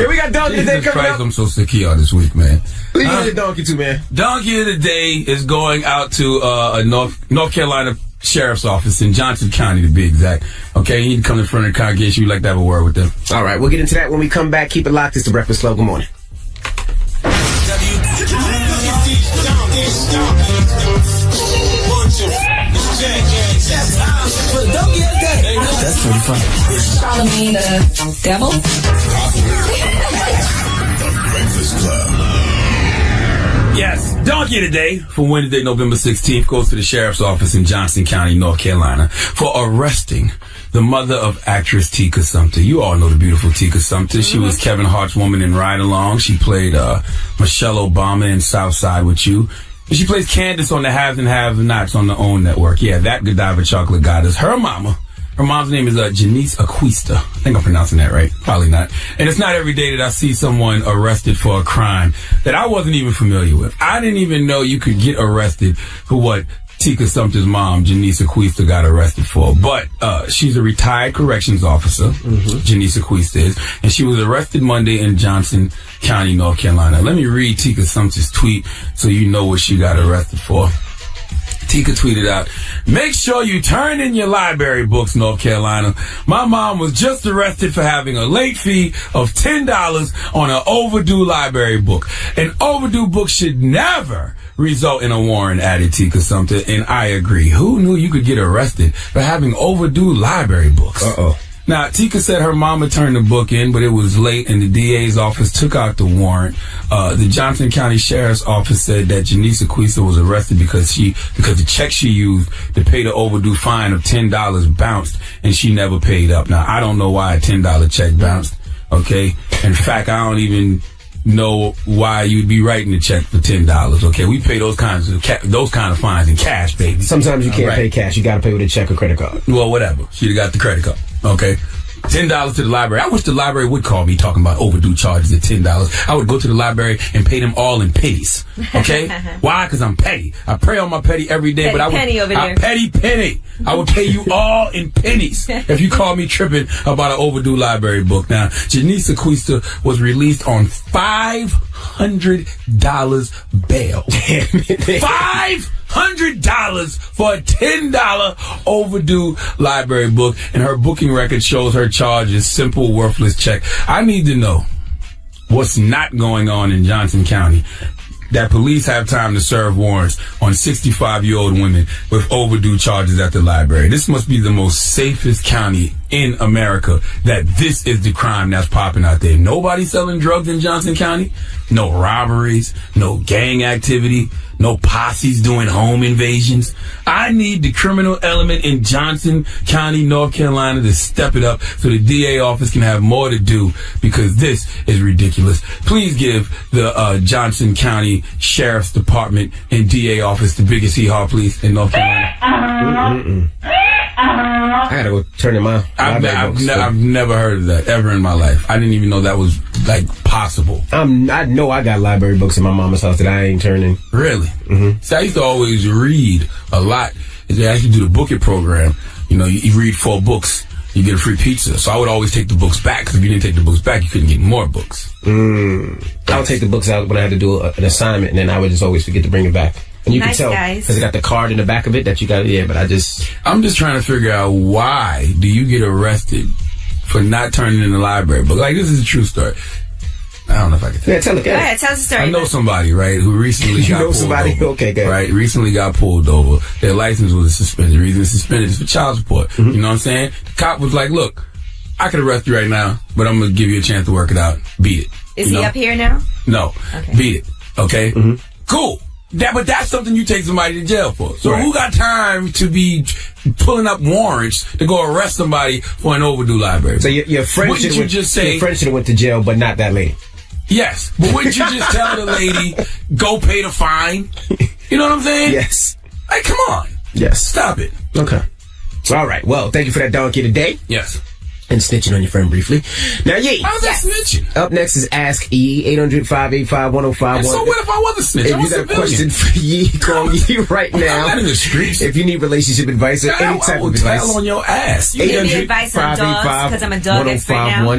we got Donkey of the Day Jesus coming Christ, up. I'm so sick of y'all this week, man. Who you giving the donkey to, man? Donkey of the Day is going out to a North Carolina Sheriff's Office in Johnson County, to be exact. Okay, you need to come in front of the congregation. We'd like to have a word with them. All right, we'll get into that when we come back. Keep it locked. It's the Breakfast Club. Good morning. That's pretty funny. Charlamagne the devil? The Breakfast Club. Yes, Donkey of the Day for Wednesday, November 16th goes to the Sheriff's Office in Johnson County, North Carolina for arresting the mother of actress Tika Sumpter. You all know the beautiful Tika Sumpter. She was Kevin Hart's woman in Ride Along. She played Michelle Obama in Southside with You. And she plays Candace on the Haves and Have-Nots on the OWN network. Yeah, that Godiva chocolate goddess. Her mom's name is Janice Acquista. I think I'm pronouncing that right. Probably not. And it's not every day that I see someone arrested for a crime that I wasn't even familiar with. I didn't even know you could get arrested for what Tika Sumpter's mom, Janice Acquista, got arrested for. But she's a retired corrections officer, Janice Acquista is, and she was arrested Monday in Johnson County, North Carolina. Let me read Tika Sumpter's tweet so you know what she got arrested for. Tika tweeted out, "Make sure you turn in your library books, North Carolina. My mom was just arrested for having a late fee of $10 on an overdue library book. An overdue book should never result in a warrant," added Tika Sumpter, and I agree. Who knew you could get arrested for having overdue library books? Uh-oh. Now, Tika said her mama turned the book in, but it was late and the DA's office took out the warrant. The Johnson County Sheriff's Office said that Janice Acquista was arrested because the check she used to pay the overdue fine of $10 bounced and she never paid up. Now, I don't know why a $10 check bounced, okay? In fact, I don't even know why you'd be writing a check for $10, okay? We pay those kinds of fines in cash, baby. Sometimes you can't pay cash. You got to pay with a check or credit card. Well, whatever. She'd got the credit card. Okay. $10 to the library. I wish the library would call me talking about overdue charges at $10. I would go to the library and pay them all in pennies. Okay? Why? Because I'm petty. I pray on my petty every day, but I would penny over there. petty penny. I would pay you all in pennies if you call me tripping about an overdue library book. Now, Janice Acquista was released on $500 bail. $500 for a $10 overdue library book, and her booking record shows her charge is simple, worthless check. I need to know what's not going on in Johnson County that police have time to serve warrants on 65-year-old women with overdue charges at the library. This must be the most safest county in America, that this is the crime that's popping out there. Nobody selling drugs in Johnson County, no robberies, no gang activity, no posses doing home invasions. I need the criminal element in Johnson County, North Carolina to step it up so the DA office can have more to do, because this is ridiculous. Please give the Johnson County Sheriff's Department and DA office the biggest hee-haw, please, in North Carolina. I gotta go turn in my I've never heard of that ever in my life. I didn't even know that was like possible. I know I got library books in my mama's house that I ain't turning. Really? Mm-hmm. So I used to always read a lot. They actually do the Book It program. You know, you read 4 books, you get a free pizza. So I would always take the books back, because if you didn't take the books back, you couldn't get more books. I would take the books out when I had to do an assignment, and then I would just always forget to bring it back. And you Nice, can tell guys. because it got the card in the back of it that you got. Yeah, but I'm just trying to figure out, why do you get arrested for not turning in the library book? Like, this is a true story. I don't know if I can tell. Yeah, tell it. Go ahead, tell us the story. I know somebody, right, who recently You got know pulled somebody? over. Okay, good. Right, recently got pulled over. Their license was suspended. The reason it's suspended is for child support. You know what I'm saying? The cop was like, "Look, I could arrest you right now, but I'm going to give you a chance to work it out. Beat it." Is You he know? up here now? No. Okay. Beat it. Okay? Cool. But that's something you take somebody to jail for. So who got time to be pulling up warrants to go arrest somebody for an overdue library? So your friend Wouldn't you just say, your friend should have went to jail, but not that lady. yes, but wouldn't you just tell the lady, go pay the fine? You know what I'm saying? Yes. Like, come on. Yes. Stop it. Okay. All right. Well, thank you for that donkey today. Yes. And snitching on your friend briefly. Now, Yee. How's that snitching? Up next is Ask Yee, 800-585-1051. So what if I was a snitch? If you got a question for Yee, call Yee right now. I'm not in the streets. If you need relationship advice or any type of advice. Tell on your ass. You give me advice on dogs, because I'm a dog expert now.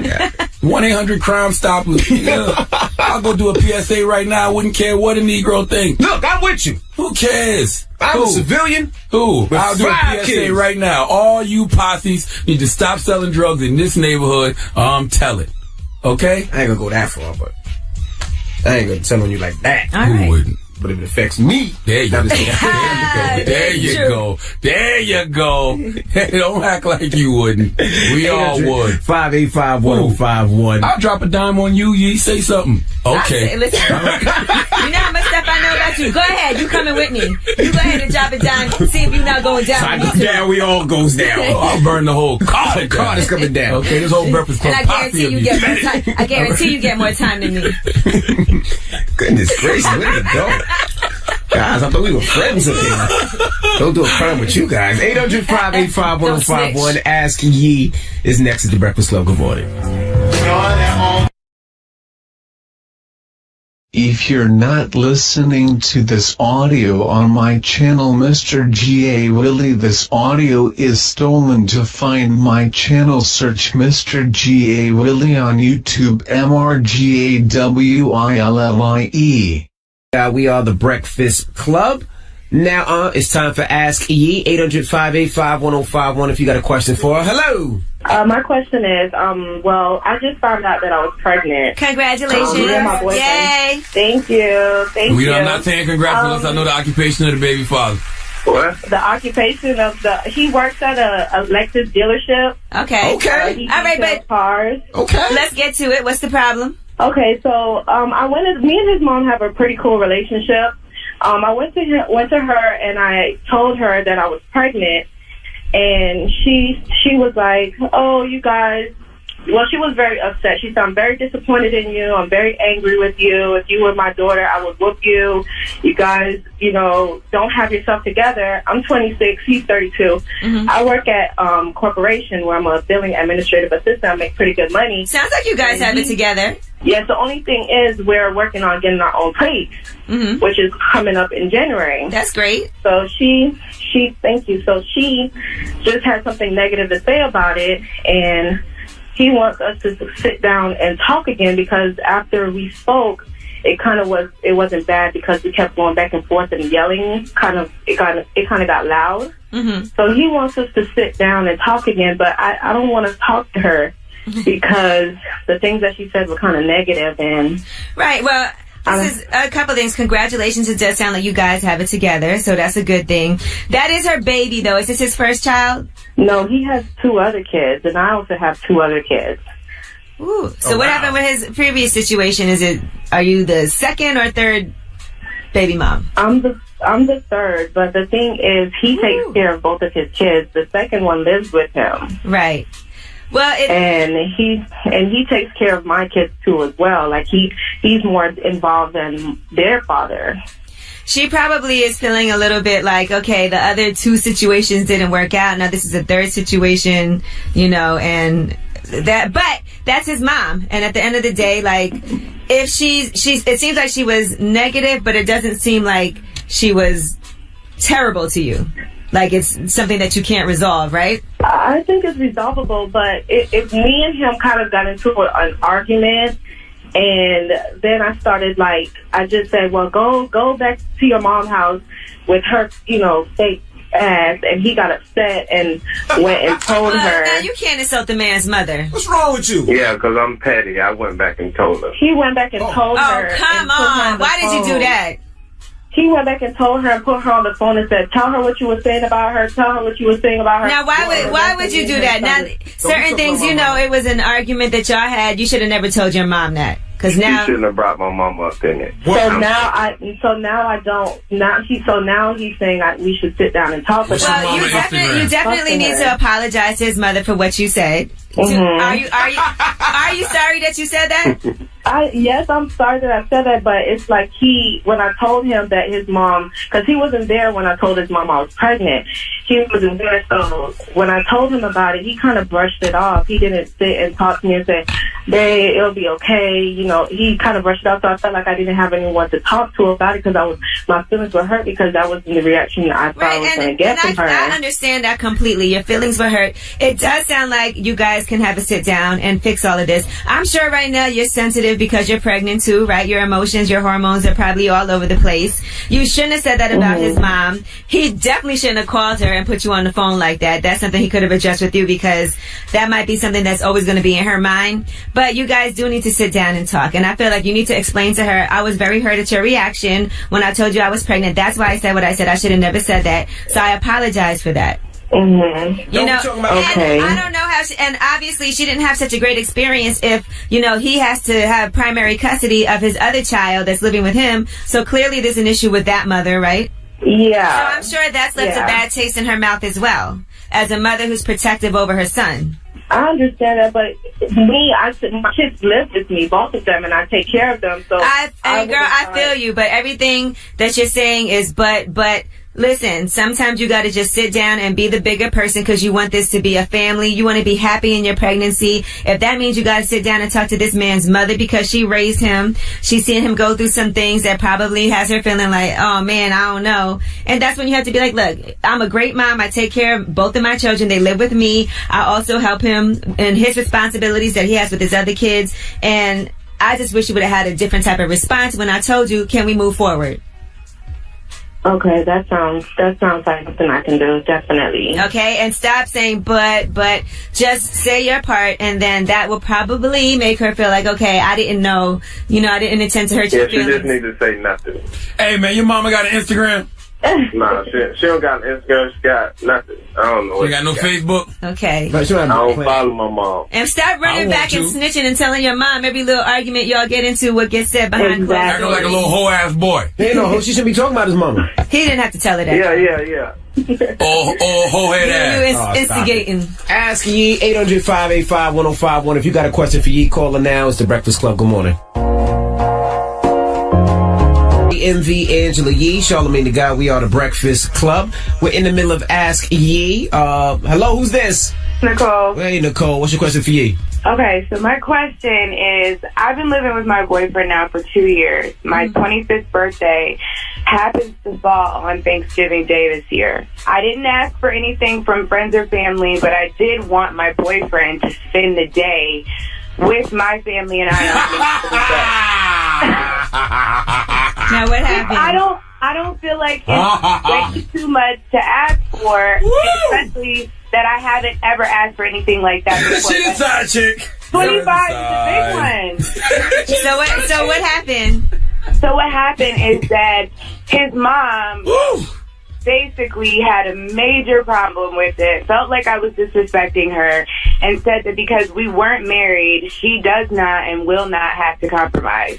1-800-CRIME-STOP. Yeah. I'll go do a PSA right now. I wouldn't care what a Negro thinks. Look, I'm with you. Who cares? I'm a civilian. Who? I'll do a PSA kids. right now. All you posses need to stop selling drugs in this neighborhood. Tell it. Okay? I ain't gonna go that far, but I ain't gonna tell on you like that. Who wouldn't? But if it affects me, there you go. There you go. There you go. Don't act like you wouldn't. We all would. 585-1051. I'll drop a dime on you. You say something. Okay. Listen, you know how much stuff I know about you. Go ahead. You coming with me. You go ahead and drop it down. See if you're not going down. I go down, we all goes down. I'll burn the whole car. The car is coming down. Okay, this whole Breakfast Club. And I guarantee you get more time. I guarantee you get more time than me. Goodness gracious, where did it go? Guys, I thought we were friends up here. Don't do a crime with you guys. 800-585-1051. Ask Yee is next at the Breakfast Club. Good morning. If you're not listening to this audio on my channel, Mr. G.A. Willie, this audio is stolen. To find my channel, search Mr. G.A. Willie on YouTube, MRGAWILLIE. We are the Breakfast Club. Now, it's time for Ask Yee, 800-585-1051. If you got a question for her. Hello. My question is, well, I just found out that I was pregnant. Congratulations. My boyfriend. Yay. Thank you. Thank you. I'm not saying congrats unless I know the occupation of the baby father. What? The occupation of he works at a Lexus dealership. Okay. He all right, but cars. Okay. Let's get to it. What's the problem? Okay, so me and his mom have a pretty cool relationship. I went to her and I told her that I was pregnant, and she was like, "Oh, you guys." Well, she was very upset. She said, "I'm very disappointed in you. I'm very angry with you. If you were my daughter, I would whoop you. You guys, don't have yourself together." I'm 26. He's 32. Mm-hmm. I work at corporation where I'm a billing administrative assistant. I make pretty good money. Sounds like you guys have it together. Yes, the only thing is we're working on getting our own place, which is coming up in January. That's great. So she, thank you. So she just had something negative to say about it, and he wants us to sit down and talk again, because after we spoke, it wasn't bad because we kept going back and forth and yelling. It kind of got loud. Mm-hmm. So he wants us to sit down and talk again, but I don't want to talk to her because the things that she said were kind of negative. And right. Well, this is a couple things. Congratulations. It does sound like you guys have it together, so that's a good thing. That is her baby, though. Is this his first child? No, he has 2 other kids, and I also have 2 other kids. Ooh. So what happened with his previous situation? Are you the second or third baby mom? I'm the third, but the thing is, he takes care of both of his kids. The second one lives with him. Right. Well, and he takes care of my kids too as well. Like he's more involved than their father. She probably is feeling a little bit like, okay, the other 2 situations didn't work out. Now this is a third situation, and but that's his mom. And at the end of the day, like, if it seems like she was negative, but it doesn't seem like she was terrible to you. Like it's something that you can't resolve, right? I think it's resolvable, but if me and him kind of got into an argument, and then I started I just said, well, go back to your mom's house with her, fake ass, and he got upset and went and told her. Now you can't insult the man's mother. What's wrong with you? Yeah, because I'm petty. I went back and told her. He went back and told her. Oh, come on. Why did you do that? He went back and told her and put her on the phone and said, "Tell her what you were saying about her. Tell her what you were saying about her." Now, why would you do that? Now, certain things, it was an argument that y'all had. You should have never told your mom that, because now you shouldn't have brought my mom up in it. So now he's saying we should sit down and talk. Well, you definitely need to apologize to his mother for what you said. Are you sorry that you said that? Yes, I'm sorry that I said that, but it's like when I told him that his mom, because he wasn't there when I told his mom I was pregnant. He wasn't there, so when I told him about it, he kind of brushed it off. He didn't sit and talk to me and say, "Babe, it'll be okay." You know, he kind of brushed it off, so I felt like I didn't have anyone to talk to about it because my feelings were hurt because that was the reaction I thought I was going to get from her. I understand that completely. Your feelings were hurt. It does sound like you guys can have a sit down and fix all of this. I'm sure right now you're sensitive because you're pregnant too, right? Your emotions, your hormones are probably all over the place. You shouldn't have said that about his mom. He definitely shouldn't have called her and put you on the phone like that. That's something he could have addressed with you because that might be something that's always going to be in her mind. But you guys do need to sit down and talk. And I feel like you need to explain to her, I was very hurt at your reaction when I told you I was pregnant. That's why I said what I said. I should have never said that. So I apologize for that. You know, okay. And I don't know how and obviously she didn't have such a great experience if, you know, he has to have primary custody of his other child that's living with him. So clearly there's an issue with that mother, right? Yeah. So I'm sure that's left a bad taste in her mouth as well, as a mother who's protective over her son. I understand that, but my kids live with me, both of them, and I take care of them. So I feel you, but everything that you're saying is but listen, sometimes you got to just sit down and be the bigger person because you want this to be a family. You want to be happy in your pregnancy. If that means you got to sit down and talk to this man's mother because she raised him, she's seen him go through some things that probably has her feeling like, oh man, I don't know. And that's when you have to be like, look, I'm a great mom. I take care of both of my children. They live with me. I also help him in his responsibilities that he has with his other kids. And I just wish you would have had a different type of response when I told you, can we move forward? Okay, that sounds like something I can do, definitely. Okay, and stop saying but just say your part, and then that will probably make her feel like, okay, I didn't know, I didn't intend to hurt your feelings. She just need to say nothing. Hey man, your mama got an Instagram? Nah, she don't got an Instagram. She got nothing. I don't know. She got no Facebook? Okay. I don't follow my mom. And stop running back and snitching and telling your mom every little argument y'all get into what gets said behind closed doors. Acting like a little whole ass boy. Hey, no, she shouldn't be talking about his mama. He didn't have to tell her that. Yeah. Whole head ass. You instigating. Ask Yee, 800-585-1051. If you got a question for Yee, call her now. It's The Breakfast Club. Good morning. MV Angela Yee, Charlamagne the Guy. We are The Breakfast Club. We're in the middle of Ask Yee. Hello, who's this? Nicole. Hey, Nicole. What's your question for Yee? Okay, so my question is, I've been living with my boyfriend now for 2 years. My 25th birthday happens to fall on Thanksgiving Day this year. I didn't ask for anything from friends or family, but I did want my boyfriend to spend the day with my family and I on Thanksgiving Day. Now what happened? I don't feel like it's way too much to ask for, especially that I haven't ever asked for anything like that before. She's a side chick. 25 is a big one. So what happened? So what happened is that his mom basically had a major problem with it, felt like I was disrespecting her, and said that because we weren't married, she does not and will not have to compromise.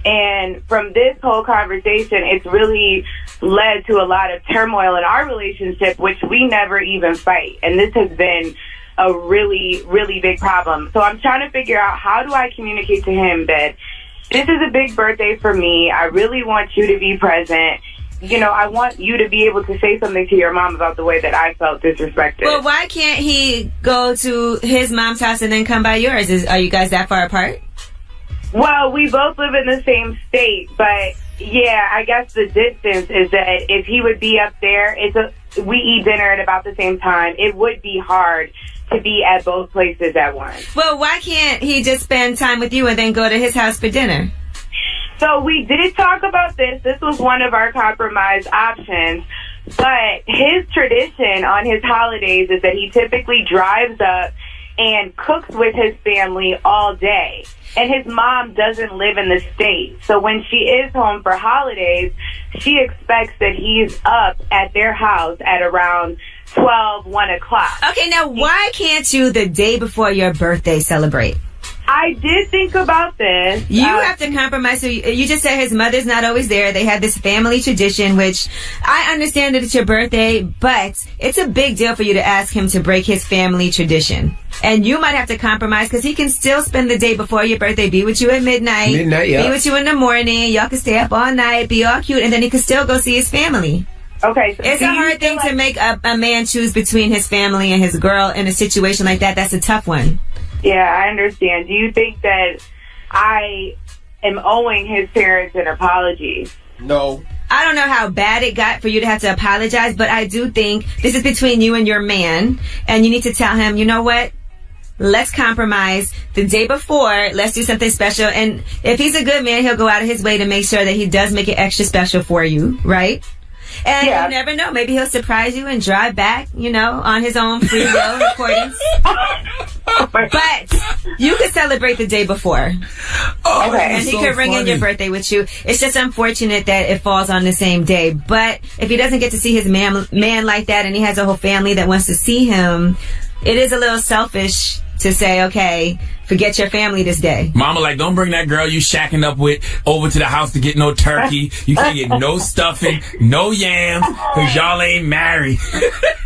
And from this whole conversation, it's really led to a lot of turmoil in our relationship, which we never even fight. And this has been a really, really big problem. So I'm trying to figure out, how do I communicate to him that this is a big birthday for me. I really want you to be present. I want you to be able to say something to your mom about the way that I felt disrespected. Well, why can't he go to his mom's house and then come by yours? Are you guys that far apart? Well, we both live in the same state, but yeah, I guess the distance is that if he would be up there, we eat dinner at about the same time. It would be hard to be at both places at once. Well, why can't he just spend time with you and then go to his house for dinner? So we did talk about this. This was one of our compromise options. But his tradition on his holidays is that he typically drives up and cooks with his family all day. And his mom doesn't live in the state. So when she is home for holidays, she expects that he's up at their house at around 12, 1 o'clock. Okay, now why can't you the day before your birthday celebrate? I did think about this. You have to compromise. So you just said his mother's not always there. They had this family tradition, which I understand that it's your birthday, but it's a big deal for you to ask him to break his family tradition. And you might have to compromise because he can still spend the day before your birthday, be with you at midnight. Yeah. Be with you in the morning. Y'all can stay up all night, be all cute, and then he can still go see his family. Okay. So it's a hard thing to make a man choose between his family and his girl in a situation like that. That's a tough one. Yeah, I understand. Do you think that I am owing his parents an apology? No. I don't know how bad it got for you to have to apologize, but I do think this is between you and your man, and you need to tell him, you know what? Let's compromise the day before. Let's do something special. And if he's a good man, he'll go out of his way to make sure that he does make it extra special for you, right? And you never know. Maybe he'll surprise you and drive back, on his own free will in accordance. But you could celebrate the day before. Oh, okay. And he could ring in your birthday with you. It's just unfortunate that it falls on the same day. But if he doesn't get to see his man like that and he has a whole family that wants to see him, it is a little selfish to say, okay, forget your family this day. Mama, like, don't bring that girl you shacking up with over to the house to get no turkey. You can't get no stuffing, no yams, because y'all ain't married.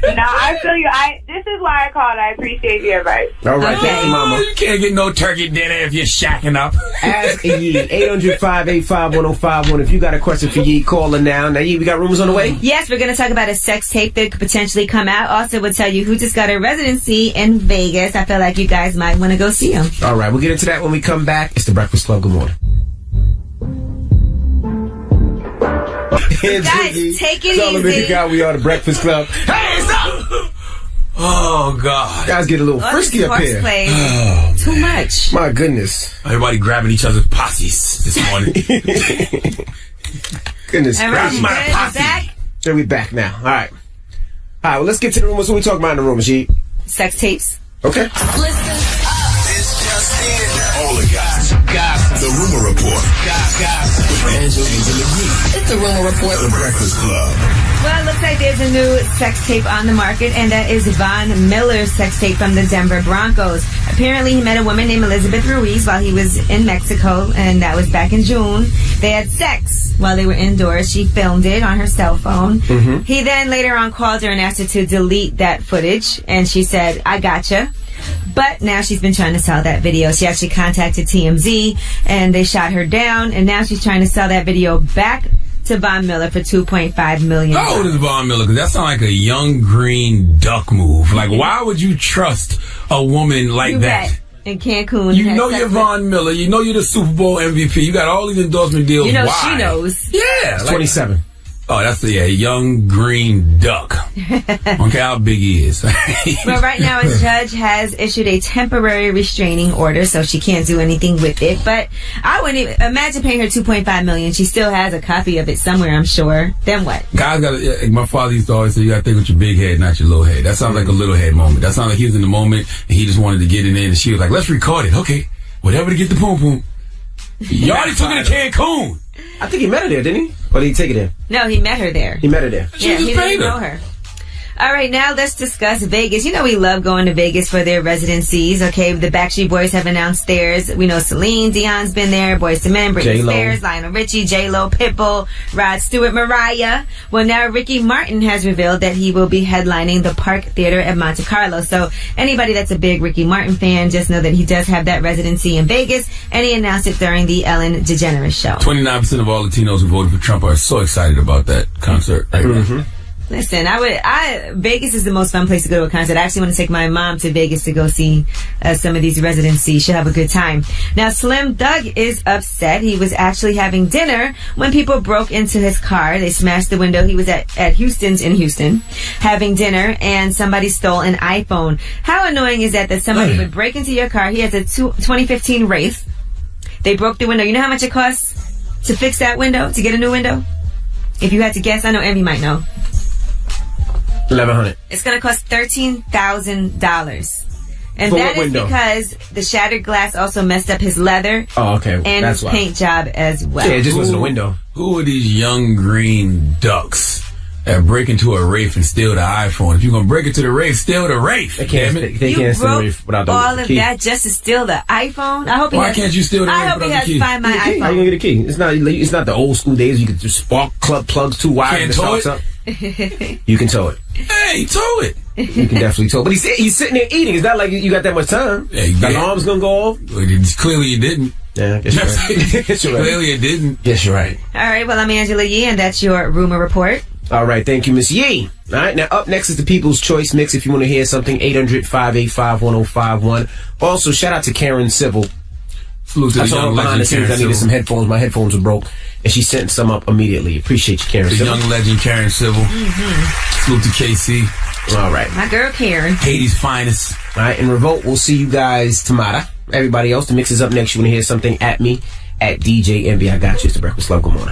No, I feel you. This is why I called. I appreciate your advice. All right, thank you, Mama. You can't get no turkey dinner if you're shacking up. Ask Yee, 800-585-1051. If you got a question for Yee, call her now. Now, Yee, we got rumors on the way? Yes, we're going to talk about a sex tape that could potentially come out. Also, we'll tell you who just got a residency in Vegas. I feel like you guys might want to go see him. All right, we'll get into that when we come back. It's The Breakfast Club. Good morning. Guys, take it easy. We are The Breakfast Club. Hey, stop! Oh, God. Guys get a little frisky up here. Oh, too much. My goodness. Everybody grabbing each other's posses this morning. Goodness gracious. my posse. Back? So we back now. All right. Well, let's get to the rumors. What we talking about in the rumors, Yee? Sex tapes. Okay. Listen up. It's just in. All the gossip. The Rumor Report. Gossip. With Angela Yee. It's the Rumor Report. The Breakfast Club. Well, it looks like there's a new sex tape on the market, and that is Von Miller's sex tape from the Denver Broncos. Apparently, he met a woman named Elizabeth Ruiz while he was in Mexico, and that was back in June. They had sex while they were indoors. She filmed it on her cell phone. Mm-hmm. He then later on called her and asked her to delete that footage, and she said, I gotcha. But now she's been trying to sell that video. She actually contacted TMZ, and they shot her down, and now she's trying to sell that video back to Von Miller for $2.5 million. How old is Von Miller? Because that sounds like a young green duck move. Like, why would you trust a woman like that? In Cancun. You know you're Von Miller. You know you're the Super Bowl MVP. You got all these endorsement deals. You know why? she knows. Yeah. Like, 27. Oh, that's a young green duck. Okay, how big he is. Well, right now a judge has issued a temporary restraining order, so she can't do anything with it. But I wouldn't even imagine paying her $2.5 million. She still has a copy of it somewhere, I'm sure. Then what? Guys got. My father used to always say, "You got to think with your big head, not your little head." That sounds like a little head moment. That sounds like he was in the moment and he just wanted to get it in, and she was like, "Let's record it, okay? Whatever to get the poom poom." You already took it to Cancun. I think he met her there, didn't he? Or did he take it in? No, he met her there. He met her there. Yeah, he didn't know her. All right, now let's discuss Vegas. You know we love going to Vegas for their residencies. Okay, the Backstreet Boys have announced theirs. We know Celine Dion's been there, Boyz II Men, Britney Spears, Lionel Richie, J-Lo, Pitbull, Rod Stewart, Mariah. Well, now Ricky Martin has revealed that he will be headlining the Park Theater at Monte Carlo. So anybody that's a big Ricky Martin fan, just know that he does have that residency in Vegas, and he announced it during the Ellen DeGeneres show. 29% of all Latinos who voted for Trump are so excited about that concert. Listen, Vegas is the most fun place to go to a concert. I actually want to take my mom to Vegas to go see some of these residencies. She'll have a good time. Now, Slim Doug is upset. He was actually having dinner when people broke into his car. They smashed the window. He was at Houston's in Houston having dinner, and somebody stole an iPhone. How annoying is that somebody would break into your car? He has a 2015 Wraith. They broke the window. You know how much it costs to fix that window, to get a new window? If you had to guess, I know Envy might know. $1,100. It's going to cost $13,000. And For that what is window? because the shattered glass also messed up his leather. Oh, okay. And That's his why. paint job as well. Yeah, it just wasn't a window. Who are these young green ducks break into a Wraith and steal the iPhone. If you're gonna break into the Wraith, steal the Wraith. They can't steal the Wraith without the all of key. that just to steal the iPhone. I hope he Why has, can't you steal the I Wraith hope he without has the key? Find My How you iPhone. gonna get a key? It's not the old school days. You could just spark plugs, 2 wires, Can't and tow starts it? up. You can tow it. Hey, tow it. You can definitely tow it. But he's sitting there eating. It's not like you got that much time. Yeah, the alarm's gonna go off. Clearly you didn't. Yeah, I guess you're right. Guess you're right. Clearly it didn't. Yes, you're right. All right, well, I'm Angela Yee, and that's your rumor report. All right, thank you, Miss Yee. All right, now up next is the People's Choice Mix. If you want to hear something, 800-585-1051. Also, shout out to Karen Civil. Salute to I the saw her young behind the legend scenes. Karen I needed Civil. some headphones. My headphones were broke, and she sent some up immediately. Appreciate you, Karen The Civil. young legend Karen Civil. Salute to KC. All right. My girl Karen. Haiti's finest. All right, in Revolt, we'll see you guys tomorrow. Everybody else, the mix is up next. You want to hear something at me, at DJ MB. I got you. It's the Breakfast Club. Good morning.